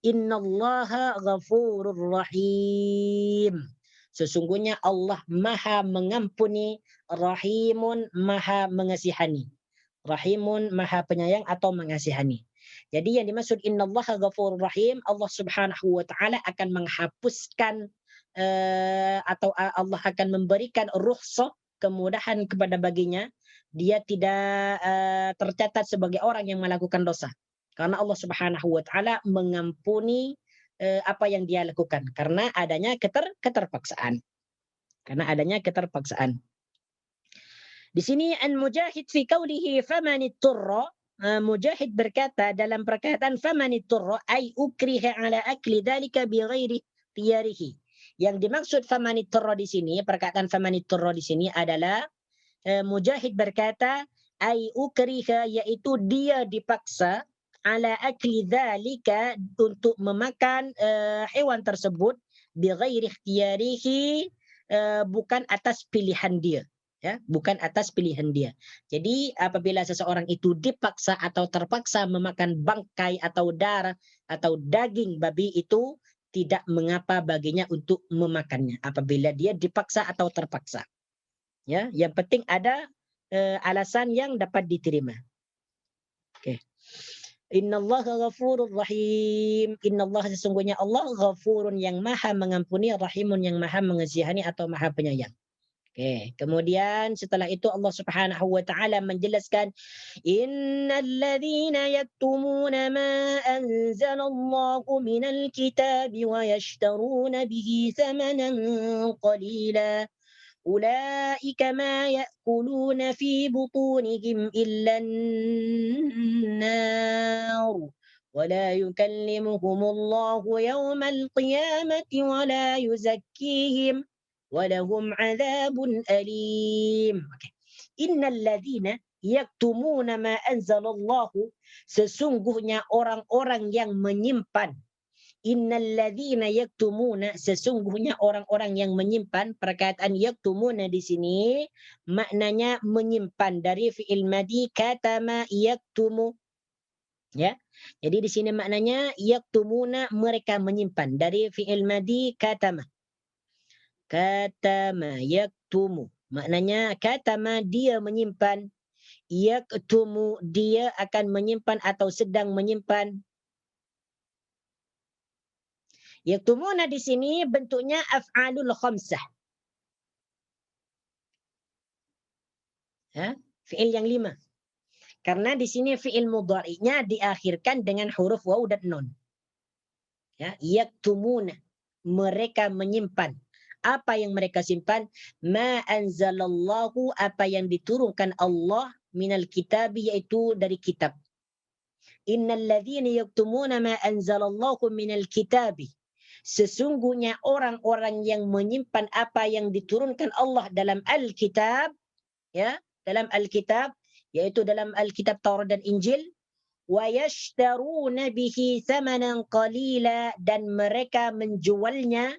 Innallaha ghafurur rahim. Sesungguhnya Allah Maha mengampuni, Rahimun, Maha mengasihani. Rahimun, Maha penyayang atau mengasihani. Jadi yang dimaksud innallaha ghafurur rahim, Allah Subhanahu wa taala akan menghapuskan atau Allah akan memberikan rukhsah, kemudahan kepada baginya. Dia tidak tercatat sebagai orang yang melakukan dosa. Karena Allah Subhanahu wa taala mengampuni apa yang dia lakukan karena adanya keterpaksaan. Karena adanya keterpaksaan. Di sini An-Mujahid fi qawlihi famanitturra, Mujahid berkata dalam perkataan famanitturra ay ukriha ala akli dzalika bighairi tiyarihi. Yang dimaksud famanitturra di sini, perkataan famanitturra di sini adalah Mujahid berkata ay ukriha, yaitu dia dipaksa, ala akli dzalika, untuk memakan hewan tersebut, bighairi ikhtiyarihi, bukan atas pilihan dia, ya, bukan atas pilihan dia. Jadi apabila seseorang itu dipaksa atau terpaksa memakan bangkai atau darah atau daging babi, itu tidak mengapa baginya untuk memakannya apabila dia dipaksa atau terpaksa, ya. Yang penting ada alasan yang dapat diterima. Oke. Innallaha ghafurur rahim. Innallaha, sesungguhnya Allah, ghafurun, yang maha mengampuni, rahimun, yang maha mengasihani atau maha penyayang. Oke, kemudian setelah itu Allah Subhanahu wa taala menjelaskan innalladzina yaktumuna ma anzalallahu minal kitabi wa yashtaruna bihi thamanan qalila أولئك ما يأكلون في بطونهم إلا النار ولا يكلمهم الله يوم القيامة ولا يزكيهم ولهم عذاب أليم. إن الذين yaktumuna ma anzalallahu, sesungguhnya orang-orang yang menyimpan, innalladzina yaktumuna, sesungguhnya orang-orang yang menyimpan. Perkataan yaktumuna di sini maknanya menyimpan, dari fi'il madi katama yaktumu, ya. Jadi di sini maknanya yaktumuna, mereka menyimpan, dari fi'il madi katama. Katama yaktumu, maknanya katama, dia menyimpan, yaktumu, dia akan menyimpan atau sedang menyimpan. Yaktumuna di sini bentuknya af'alul khamsah. Ya, Fi'il yang 5. Karena di sini fi'il mudhari'nya diakhirkan dengan huruf waw dan nun. Ya, yaktumuna, mereka menyimpan. Apa yang mereka simpan? Ma anzalallahu, apa yang diturunkan Allah minal kitabi, yaitu dari kitab. Innal ladzina yaktumuna ma anzalallahu minal kitabi. Sesungguhnya orang-orang yang menyimpan apa yang diturunkan Allah dalam Alkitab, ya, dalam Alkitab, yaitu dalam Alkitab Taurat dan Injil, wa yashtaruna bihi thamanan qalila, dan mereka menjualnya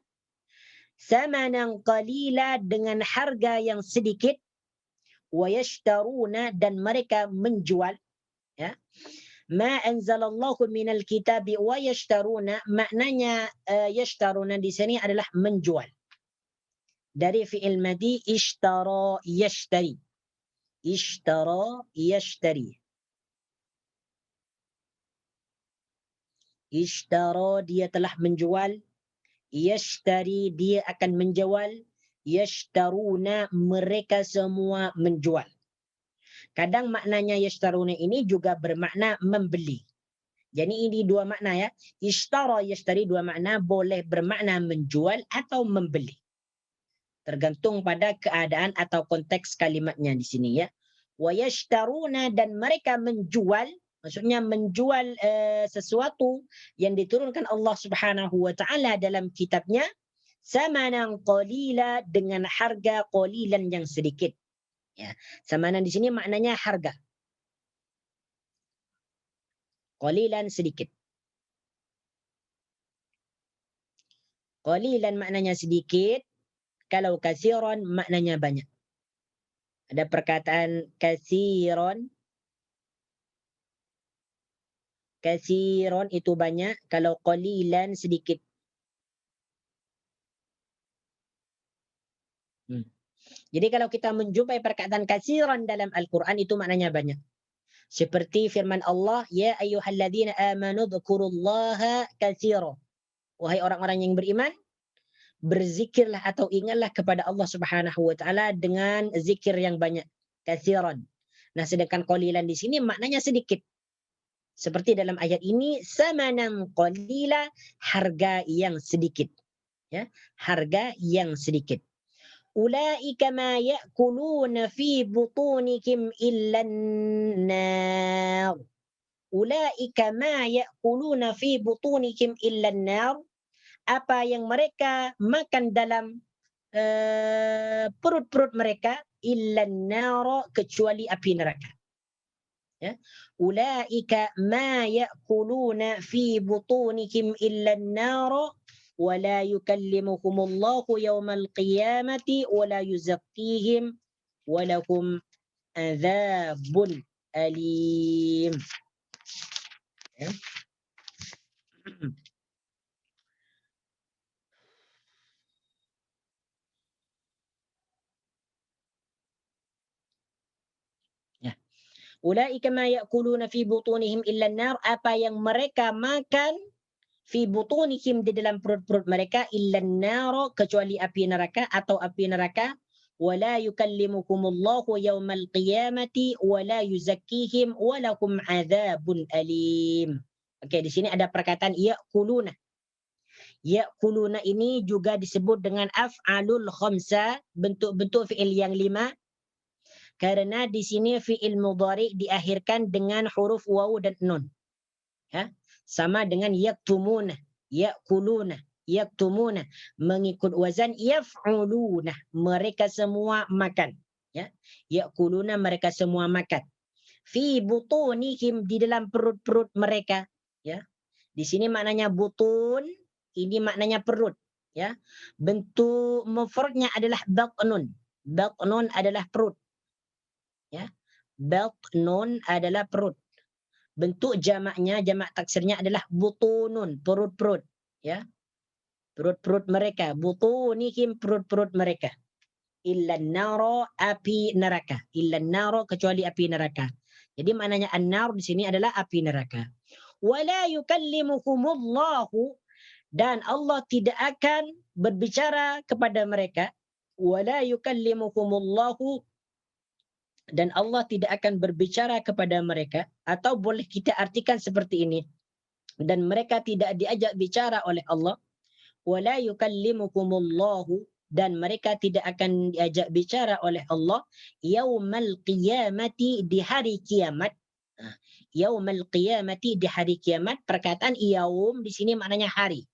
thamanan qalila, dengan harga yang sedikit. Wa yashtaruna, dan mereka menjual, ya. Ma anzalallahu minal kitabi wa yashtaruna, maknanya yashtaruna di sini adalah menjual. Dari fi'il madhi ishtara yashtari. Ishtara yashtari. Ishtara, dia telah menjual. Yashtari, dia akan menjual. Yashtaruna, mereka semua menjual. Kadang maknanya yashtaruna ini juga bermakna membeli. Jadi ini dua makna, ya. Ishtara yashtari, dua makna, boleh bermakna menjual atau membeli. Tergantung pada keadaan atau konteks kalimatnya di sini, ya. Wa yashtaruna, dan mereka menjual, maksudnya menjual sesuatu yang diturunkan Allah Subhanahu wa taala dalam kitabnya, samanan qalila, dengan harga qalilan, yang sedikit. Ya, samanan di sini maknanya harga. Qalilan, sedikit. Qalilan maknanya sedikit. Kalau kathiran maknanya banyak. Ada perkataan kathiran. Kathiran itu banyak. Kalau qalilan sedikit. Jadi kalau kita menjumpai perkataan kathiran dalam Al-Quran, itu maknanya banyak. Seperti firman Allah, ya ayyuhalladzina amanu dzkurullaha katsira. Wahai orang-orang yang beriman, berzikirlah atau ingatlah kepada Allah Subhanahu wa taala dengan zikir yang banyak, katsiran. Nah, sedangkan qalilan di sini maknanya sedikit. Seperti dalam ayat ini, samanan qalila, harga yang sedikit. Ya, harga yang sedikit. Ulaika ma ya'kuluna fi butunikum illa an-nar. Ulaika ma ya'kuluna fi butunikum illa an-nar. Apa yang mereka makan dalam perut-perut mereka, illa an-nar, kecuali api neraka. Ya. Ulaika ma ya'kuluna fi butunikum illa an-nar. ولا يكلمهم الله يوم القيامة ولا يزكيهم ولهم عذاب أليم. Ulaika ma ya'kuluna fi butunihim illa an-nar, apa yang mereka makan fi butunihim, di dalam perut-perut mereka, illa an-nar, kecuali api neraka atau api neraka. Wala yukallimukumullahu yaumal qiyamati wala yuzakkihim walahum adzabun alim. Okey, di sini ada perkataan ya'kuluna. Ya'kuluna ini juga disebut dengan af'alul khamsa, bentuk-bentuk fi'il yang 5. Karena di sini fi'il mudhari diakhirkan dengan huruf waw dan nun. Ya, sama dengan yaktumuna, yakuluna, yaktumuna, mengikut wazan yaf'uluna, mereka semua makan. Ya, yakuluna, mereka semua makan. Fi butunihim, di dalam perut-perut mereka. Ya, di sini maknanya butun, ini maknanya perut. Ya, bentuk mufradnya adalah batnun. Batnun adalah perut. Ya, batnun adalah perut. Bentuk jamaknya, jamak taksirnya adalah butunun, perut-perut, ya. Perut-perut mereka, butunihim, perut-perut mereka. Illan naro, api neraka. Illan naro, kecuali api neraka. Jadi maknanya an-nar di sini adalah api neraka. Wala yukallimukumullahu, dan Allah tidak akan berbicara kepada mereka. Wala yukallimukumullahu, dan Allah tidak akan berbicara kepada mereka, atau boleh kita artikan seperti ini, dan mereka tidak diajak bicara oleh Allah, wala yukallimukumullahu, dan mereka tidak akan diajak bicara oleh Allah yaumal qiyamati, di hari kiamat. Yaumal qiyamati, di hari kiamat. Perkataan yaum di sini maknanya hari.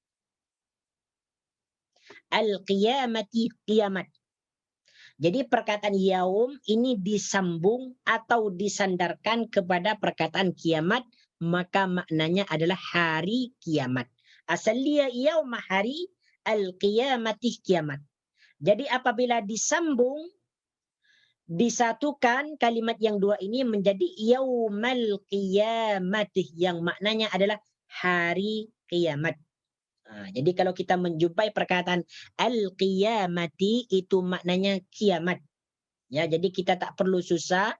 Al-qiyamati, kiamat. Jadi perkataan yaum ini disambung atau disandarkan kepada perkataan kiamat, maka maknanya adalah hari kiamat. Asalnya yaum, hari, al-qiyamati, kiamat. Jadi apabila disambung, disatukan kalimat yang dua ini menjadi yaumal qiyamati, yang maknanya adalah hari kiamat. Jadi kalau kita menjumpai perkataan al-qiyamati, itu maknanya kiamat. Ya, jadi kita tak perlu susah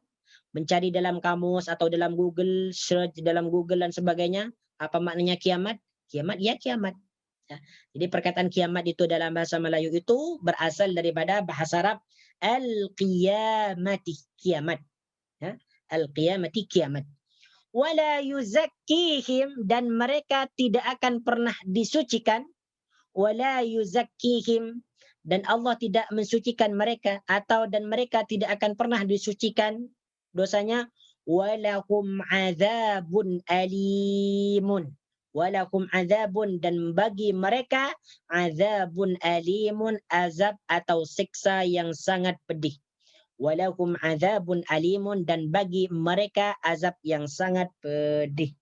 mencari dalam kamus atau dalam Google, search dalam Google dan sebagainya, apa maknanya kiamat? Kiamat ya kiamat. Ya. Jadi perkataan kiamat itu dalam bahasa Melayu itu berasal daripada bahasa Arab al-qiyamati, kiamat. Ya. Al-qiyamati, kiamat. Wala yuzakkihim, dan mereka tidak akan pernah disucikan. Wala yuzakkihim, dan Allah tidak mensucikan mereka, atau dan mereka tidak akan pernah disucikan dosanya. Walahum adzabun alimun. Walahum adzabun, dan bagi mereka adzabun alimun, azab atau siksa yang sangat pedih. Walahum adzabun alimun, dan bagi mereka azab yang sangat pedih.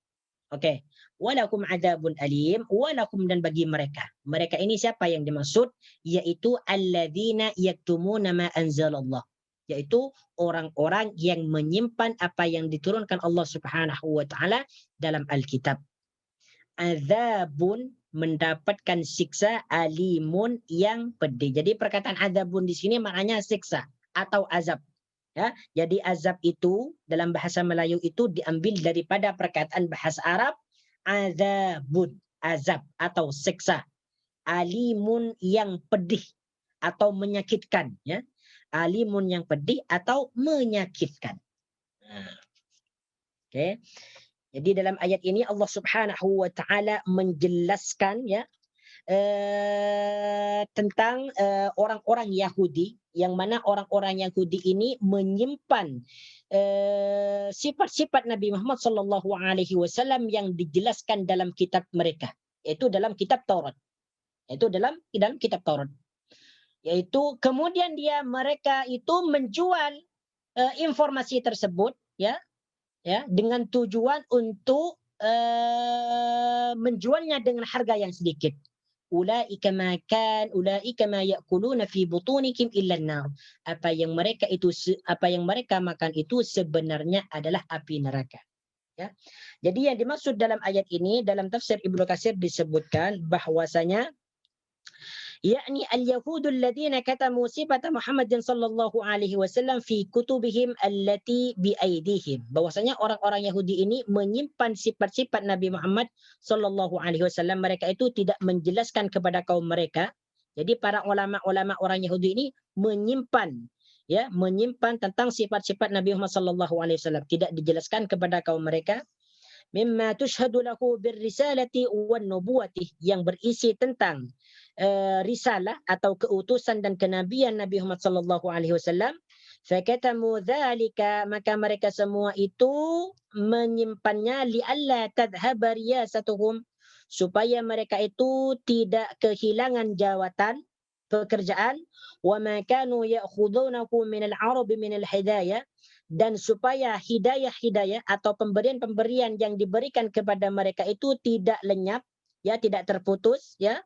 Oke. Walakum adzabun alim, walakum, dan bagi mereka. Mereka ini siapa yang dimaksud? Yaitu alladzina yaktumuna ma anzalallah. Yaitu orang-orang yang menyimpan apa yang diturunkan Allah Subhanahu wa taala dalam Alkitab. Adzabun, mendapatkan siksa, alimun, yang pedih. Jadi perkataan adzabun di sini maknanya siksa atau azab. Ya, jadi azab itu dalam bahasa Melayu itu diambil daripada perkataan bahasa Arab azabun, azab atau siksa. Alimun, yang pedih atau menyakitkan, ya. Alimun, yang pedih atau menyakitkan. Oke. Jadi dalam ayat ini Allah Subhanahu wa taala menjelaskan, ya, tentang orang-orang Yahudi, yang mana orang-orang Yahudi ini menyimpan sifat-sifat Nabi Muhammad sallallahu alaihi wasallam yang dijelaskan dalam kitab mereka, yaitu dalam kitab Taurat. Yaitu dalam kitab Taurat. Yaitu kemudian mereka itu menjual informasi tersebut, ya, dengan tujuan untuk menjualnya dengan harga yang sedikit. Ulaika ma ya'kuluna fi butunikum illa an-nar. Apa yang mereka makan itu sebenarnya adalah api neraka. Ya. Jadi yang dimaksud dalam ayat ini, dalam tafsir Ibnu Katsir disebutkan bahwasanya yakni al-yahudu alladziina katamu sifata Muhammadin sallallahu alaihi wasallam fi kutubihim allati bi aidihim. Bahwasanya orang-orang Yahudi ini menyimpan sifat-sifat Nabi Muhammad sallallahu alaihi wasallam, mereka itu tidak menjelaskan kepada kaum mereka. Jadi para ulama-ulama orang Yahudi ini menyimpan tentang sifat-sifat Nabi Muhammad sallallahu alaihi wasallam, tidak dijelaskan kepada kaum mereka. Mimma tushhadu lahu birrisalati wan nubuwati, yang berisi tentang risalah atau keutusan dan kenabian Nabi Muhammad sallallahu alaihi wasallam. Fakatamu dzalika, maka mereka semua itu menyimpannya li'alla tadhhaba riyasatuhum, supaya mereka itu tidak kehilangan jawatan, pekerjaan. Wa ma kanu ya'khudunahu min al-'arab min al-hidayah, dan supaya hidayah-hidayah atau pemberian-pemberian yang diberikan kepada mereka itu tidak lenyap, ya, tidak terputus, ya.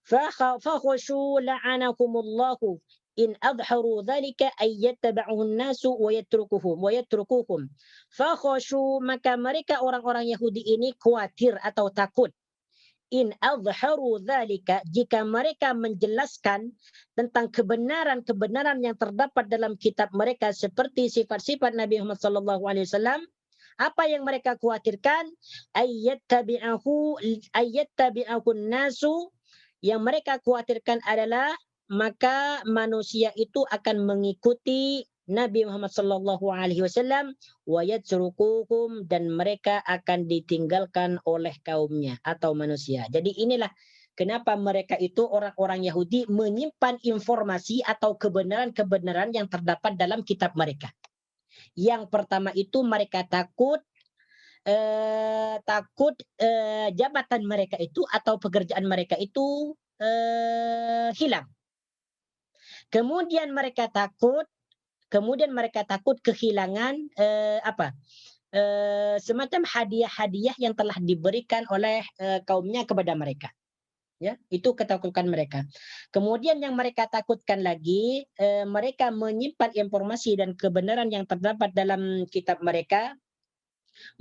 Fakhashu la'anakumullahu in adharu dhalika ay yattaba'uhu an-nasu wa yatrukuhum. Fakhashu, maka mereka orang-orang Yahudi ini khawatir atau takut. In adharu dhalika, jika mereka menjelaskan tentang kebenaran-kebenaran yang terdapat dalam kitab mereka seperti sifat-sifat Nabi Muhammad sallallahu alaihi wasallam, apa yang mereka khawatirkan? Ayyattabi'ahun nasu, yang mereka khawatirkan adalah maka manusia itu akan mengikuti Nabi Muhammad sallallahu alaihi wasallam wa yatrukuhum, dan mereka akan ditinggalkan oleh kaumnya atau manusia. Jadi inilah kenapa mereka itu orang-orang Yahudi menyimpan informasi atau kebenaran-kebenaran yang terdapat dalam kitab mereka. Yang pertama itu mereka takut jabatan mereka itu atau pekerjaan mereka itu hilang. Kemudian mereka takut kehilangan semacam hadiah-hadiah yang telah diberikan oleh kaumnya kepada mereka. Ya, itu ketakutan mereka. Kemudian yang mereka takutkan lagi, mereka menyimpan informasi dan kebenaran yang terdapat dalam kitab mereka.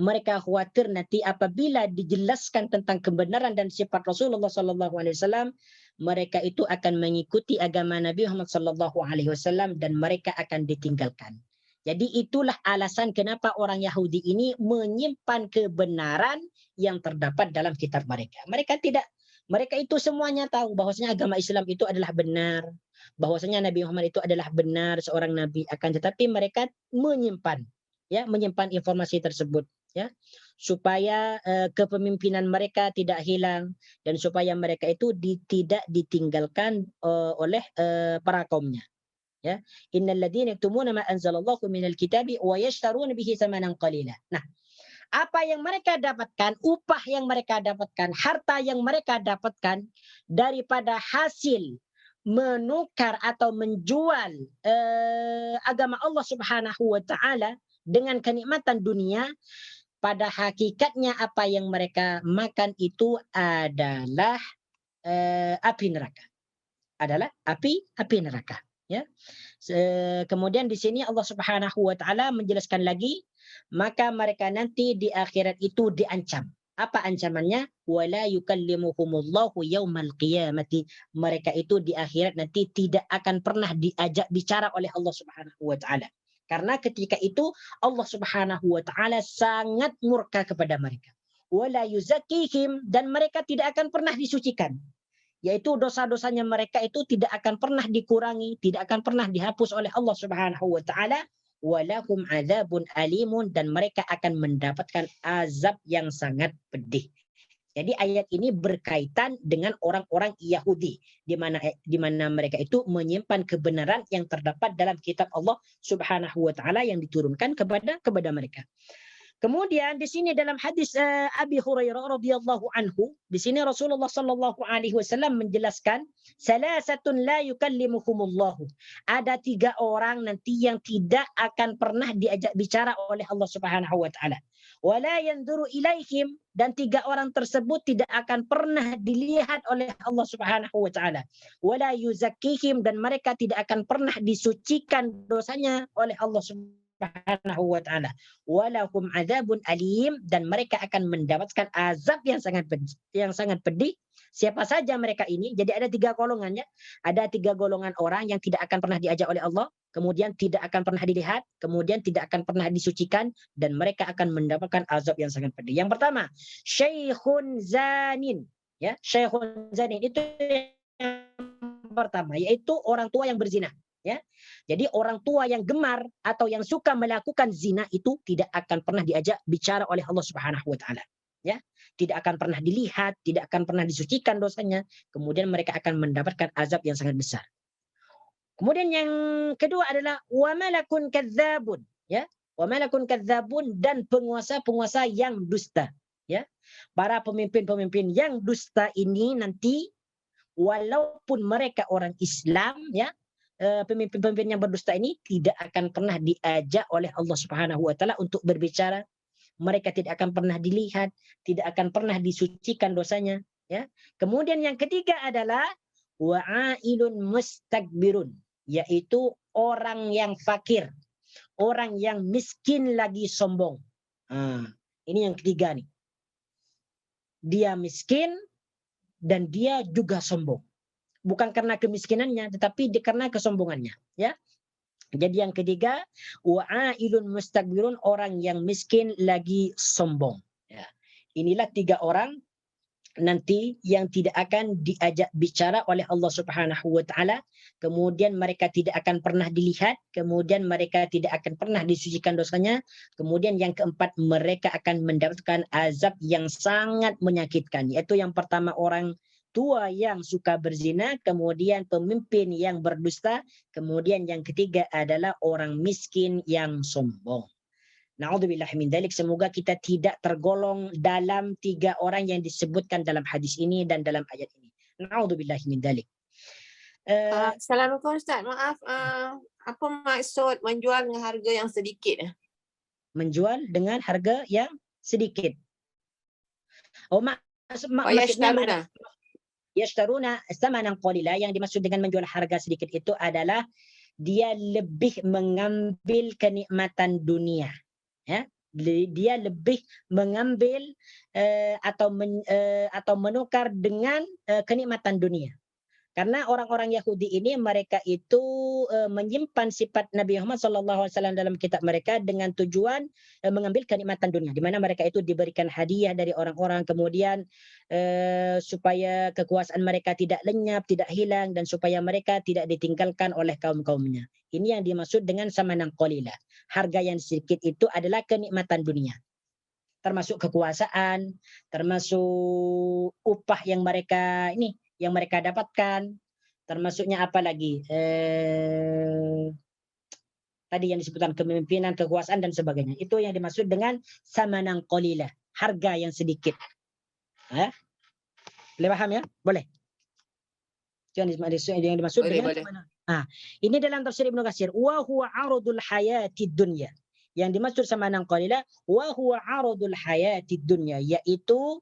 Mereka khawatir nanti apabila dijelaskan tentang kebenaran dan sifat Rasulullah SAW, mereka itu akan mengikuti agama Nabi Muhammad SAW dan mereka akan ditinggalkan. Jadi itulah alasan kenapa orang Yahudi ini menyimpan kebenaran yang terdapat dalam kitab mereka. Mereka itu semuanya tahu bahwasanya agama Islam itu adalah benar, bahwasanya Nabi Muhammad itu adalah benar seorang nabi, akan tetapi mereka menyimpan informasi tersebut, ya, supaya kepemimpinan mereka tidak hilang dan supaya mereka itu tidak ditinggalkan oleh para kaumnya. Ya, innal ladzina yaktumuna ma anzalallahu minal kitabi wa yashtaruna bihi tsamanan qalila. Nah, apa yang mereka dapatkan, upah yang mereka dapatkan, harta yang mereka dapatkan daripada hasil menukar atau menjual agama Allah Subhanahu wa taala dengan kenikmatan dunia, pada hakikatnya apa yang mereka makan itu adalah api neraka. Ya. Kemudian di sini Allah Subhanahu wa taala menjelaskan lagi, maka mereka nanti di akhirat itu diancam. Apa ancamannya? Wala yukallimuhumullahu yaumal qiyamati. Mereka itu di akhirat nanti tidak akan pernah diajak bicara oleh Allah Subhanahu wa taala. Karena ketika itu Allah Subhanahu wa taala sangat murka kepada mereka. Wala yuzakkihim, dan mereka tidak akan pernah disucikan. Yaitu dosa-dosanya mereka itu tidak akan pernah dikurangi, tidak akan pernah dihapus oleh Allah Subhanahu wa taala. Walahum adzabun alimun, dan mereka akan mendapatkan azab yang sangat pedih. Jadi ayat ini berkaitan dengan orang-orang Yahudi, di mana mereka itu menyimpan kebenaran yang terdapat dalam kitab Allah Subhanahu wa taala yang diturunkan kepada mereka. Kemudian di sini dalam hadis Abi Hurairah radhiyallahu anhu, di sini Rasulullah sallallahu alaihi wasallam menjelaskan, salasatun la yukallimuhumullahu. Ada 3 orang nanti yang tidak akan pernah diajak bicara oleh Allah Subhanahu wa taala. Wala yanzuru ilaihim, dan 3 orang tersebut tidak akan pernah dilihat oleh Allah Subhanahu wa taala. Wala yuzakkihim, dan mereka tidak akan pernah disucikan dosanya oleh Allah Subhanahu wa taala. Walahum adzabun alim, dan mereka akan mendapatkan azab yang sangat pedih. Siapa saja mereka ini? Jadi ada 3 golongannya. Ada 3 golongan orang yang tidak akan pernah diajak oleh Allah, kemudian tidak akan pernah dilihat, kemudian tidak akan pernah disucikan, dan mereka akan mendapatkan azab yang sangat pedih. Yang pertama, syaikhun zanin. Ya, syaikhun zanin itu yang pertama, yaitu orang tua yang berzina. Ya, jadi orang tua yang gemar atau yang suka melakukan zina itu tidak akan pernah diajak bicara oleh Allah Subhanahu wa taala. Ya, tidak akan pernah dilihat, tidak akan pernah disucikan dosanya, kemudian mereka akan mendapatkan azab yang sangat besar. Kemudian yang kedua adalah wa malakun kadzabun, ya. Wa malakun kadzabun, dan penguasa-penguasa yang dusta, ya. Para pemimpin-pemimpin yang dusta ini nanti walaupun mereka orang Islam, ya, pemimpin-pemimpin yang berdusta ini tidak akan pernah diajak oleh Allah Subhanahu wa taala untuk berbicara. Mereka tidak akan pernah dilihat, tidak akan pernah disucikan dosanya, ya. Kemudian yang ketiga adalah wa'ailun mustakbirun, yaitu orang yang fakir, orang yang miskin lagi sombong. Ini yang ketiga nih. Dia miskin dan dia juga sombong. Bukan karena kemiskinannya, tetapi karena kesombongannya, ya. Jadi yang ketiga, wa'ailun mustakbirun, orang yang miskin lagi sombong. Ya. Inilah 3 orang nanti yang tidak akan diajak bicara oleh Allah Subhanahu wa taala, kemudian mereka tidak akan pernah dilihat, kemudian mereka tidak akan pernah disucikan dosanya, kemudian yang keempat mereka akan mendapatkan azab yang sangat menyakitkan, yaitu yang pertama orang tua yang suka berzina, kemudian pemimpin yang berdusta, kemudian yang ketiga adalah orang miskin yang sombong. Na'udzubillah min dzalik, semoga kita tidak tergolong dalam 3 orang yang disebutkan dalam hadis ini dan dalam ayat ini. Na'udzubillah min dzalik. Assalamualaikum Ustaz, maaf, apa maksud menjual dengan harga yang sedikit? Menjual dengan harga yang sedikit. Oh, maksudnya Yashtaruna. yashtaruna thamanan qalila, yang dimaksud dengan menjual harga sedikit itu adalah dia lebih mengambil kenikmatan dunia. Ya, dia lebih mengambil atau menukar dengan kenikmatan dunia. Karena orang-orang Yahudi ini mereka itu menyimpan sifat Nabi Muhammad SAW dalam kitab mereka dengan tujuan mengambil kenikmatan dunia, di mana mereka itu diberikan hadiah dari orang-orang, kemudian supaya kekuasaan mereka tidak lenyap, tidak hilang, dan supaya mereka tidak ditinggalkan oleh kaum-kaumnya. Ini yang dimaksud dengan samanan qalila. Harga yang sedikit itu adalah kenikmatan dunia, termasuk kekuasaan, termasuk upah yang mereka dapatkan, termasuknya apa lagi? Tadi yang disebutkan kepemimpinan, kekuasaan dan sebagainya. Itu yang dimaksud dengan samanan qalila, harga yang sedikit. Boleh paham ya? Boleh. Yang dimaksud dengan samanan. Ini dalam tafsir Ibnu Katsir, wa huwa 'aradul hayatid dunya. Yang dimaksud samanan qalila wa huwa 'aradul hayatid dunya, yaitu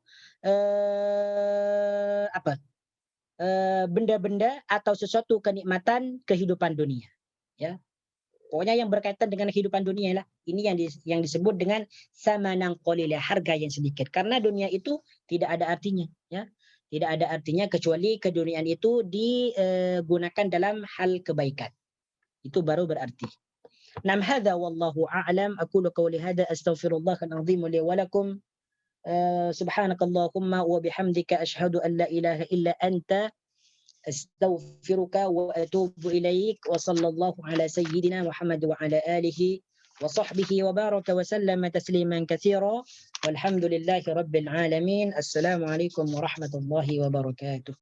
benda-benda atau sesuatu kenikmatan kehidupan dunia, ya. Pokoknya yang berkaitan dengan kehidupan dunia lah. Ini yang disebut dengan samanan qalila, harga yang sedikit. Karena dunia itu tidak ada artinya, ya. Tidak ada artinya kecuali keduniaan itu digunakan dalam hal kebaikan. Itu baru berarti. Nam hadza wallahu a'lam, aqulu qawli hadza astaghfirullahal azim li wa lakum. Subhanakallahumma wa bihamdika asyhadu an la ilaha illa anta astaghfiruka wa atubu ilaik, wa sallallahu ala sayyidina Muhammad wa ala alihi wa sahbihi wa baraka wa sallama tasliman katsira, walhamdulillahi rabbil alamin. Assalamualaikum warahmatullahi wabarakatuh.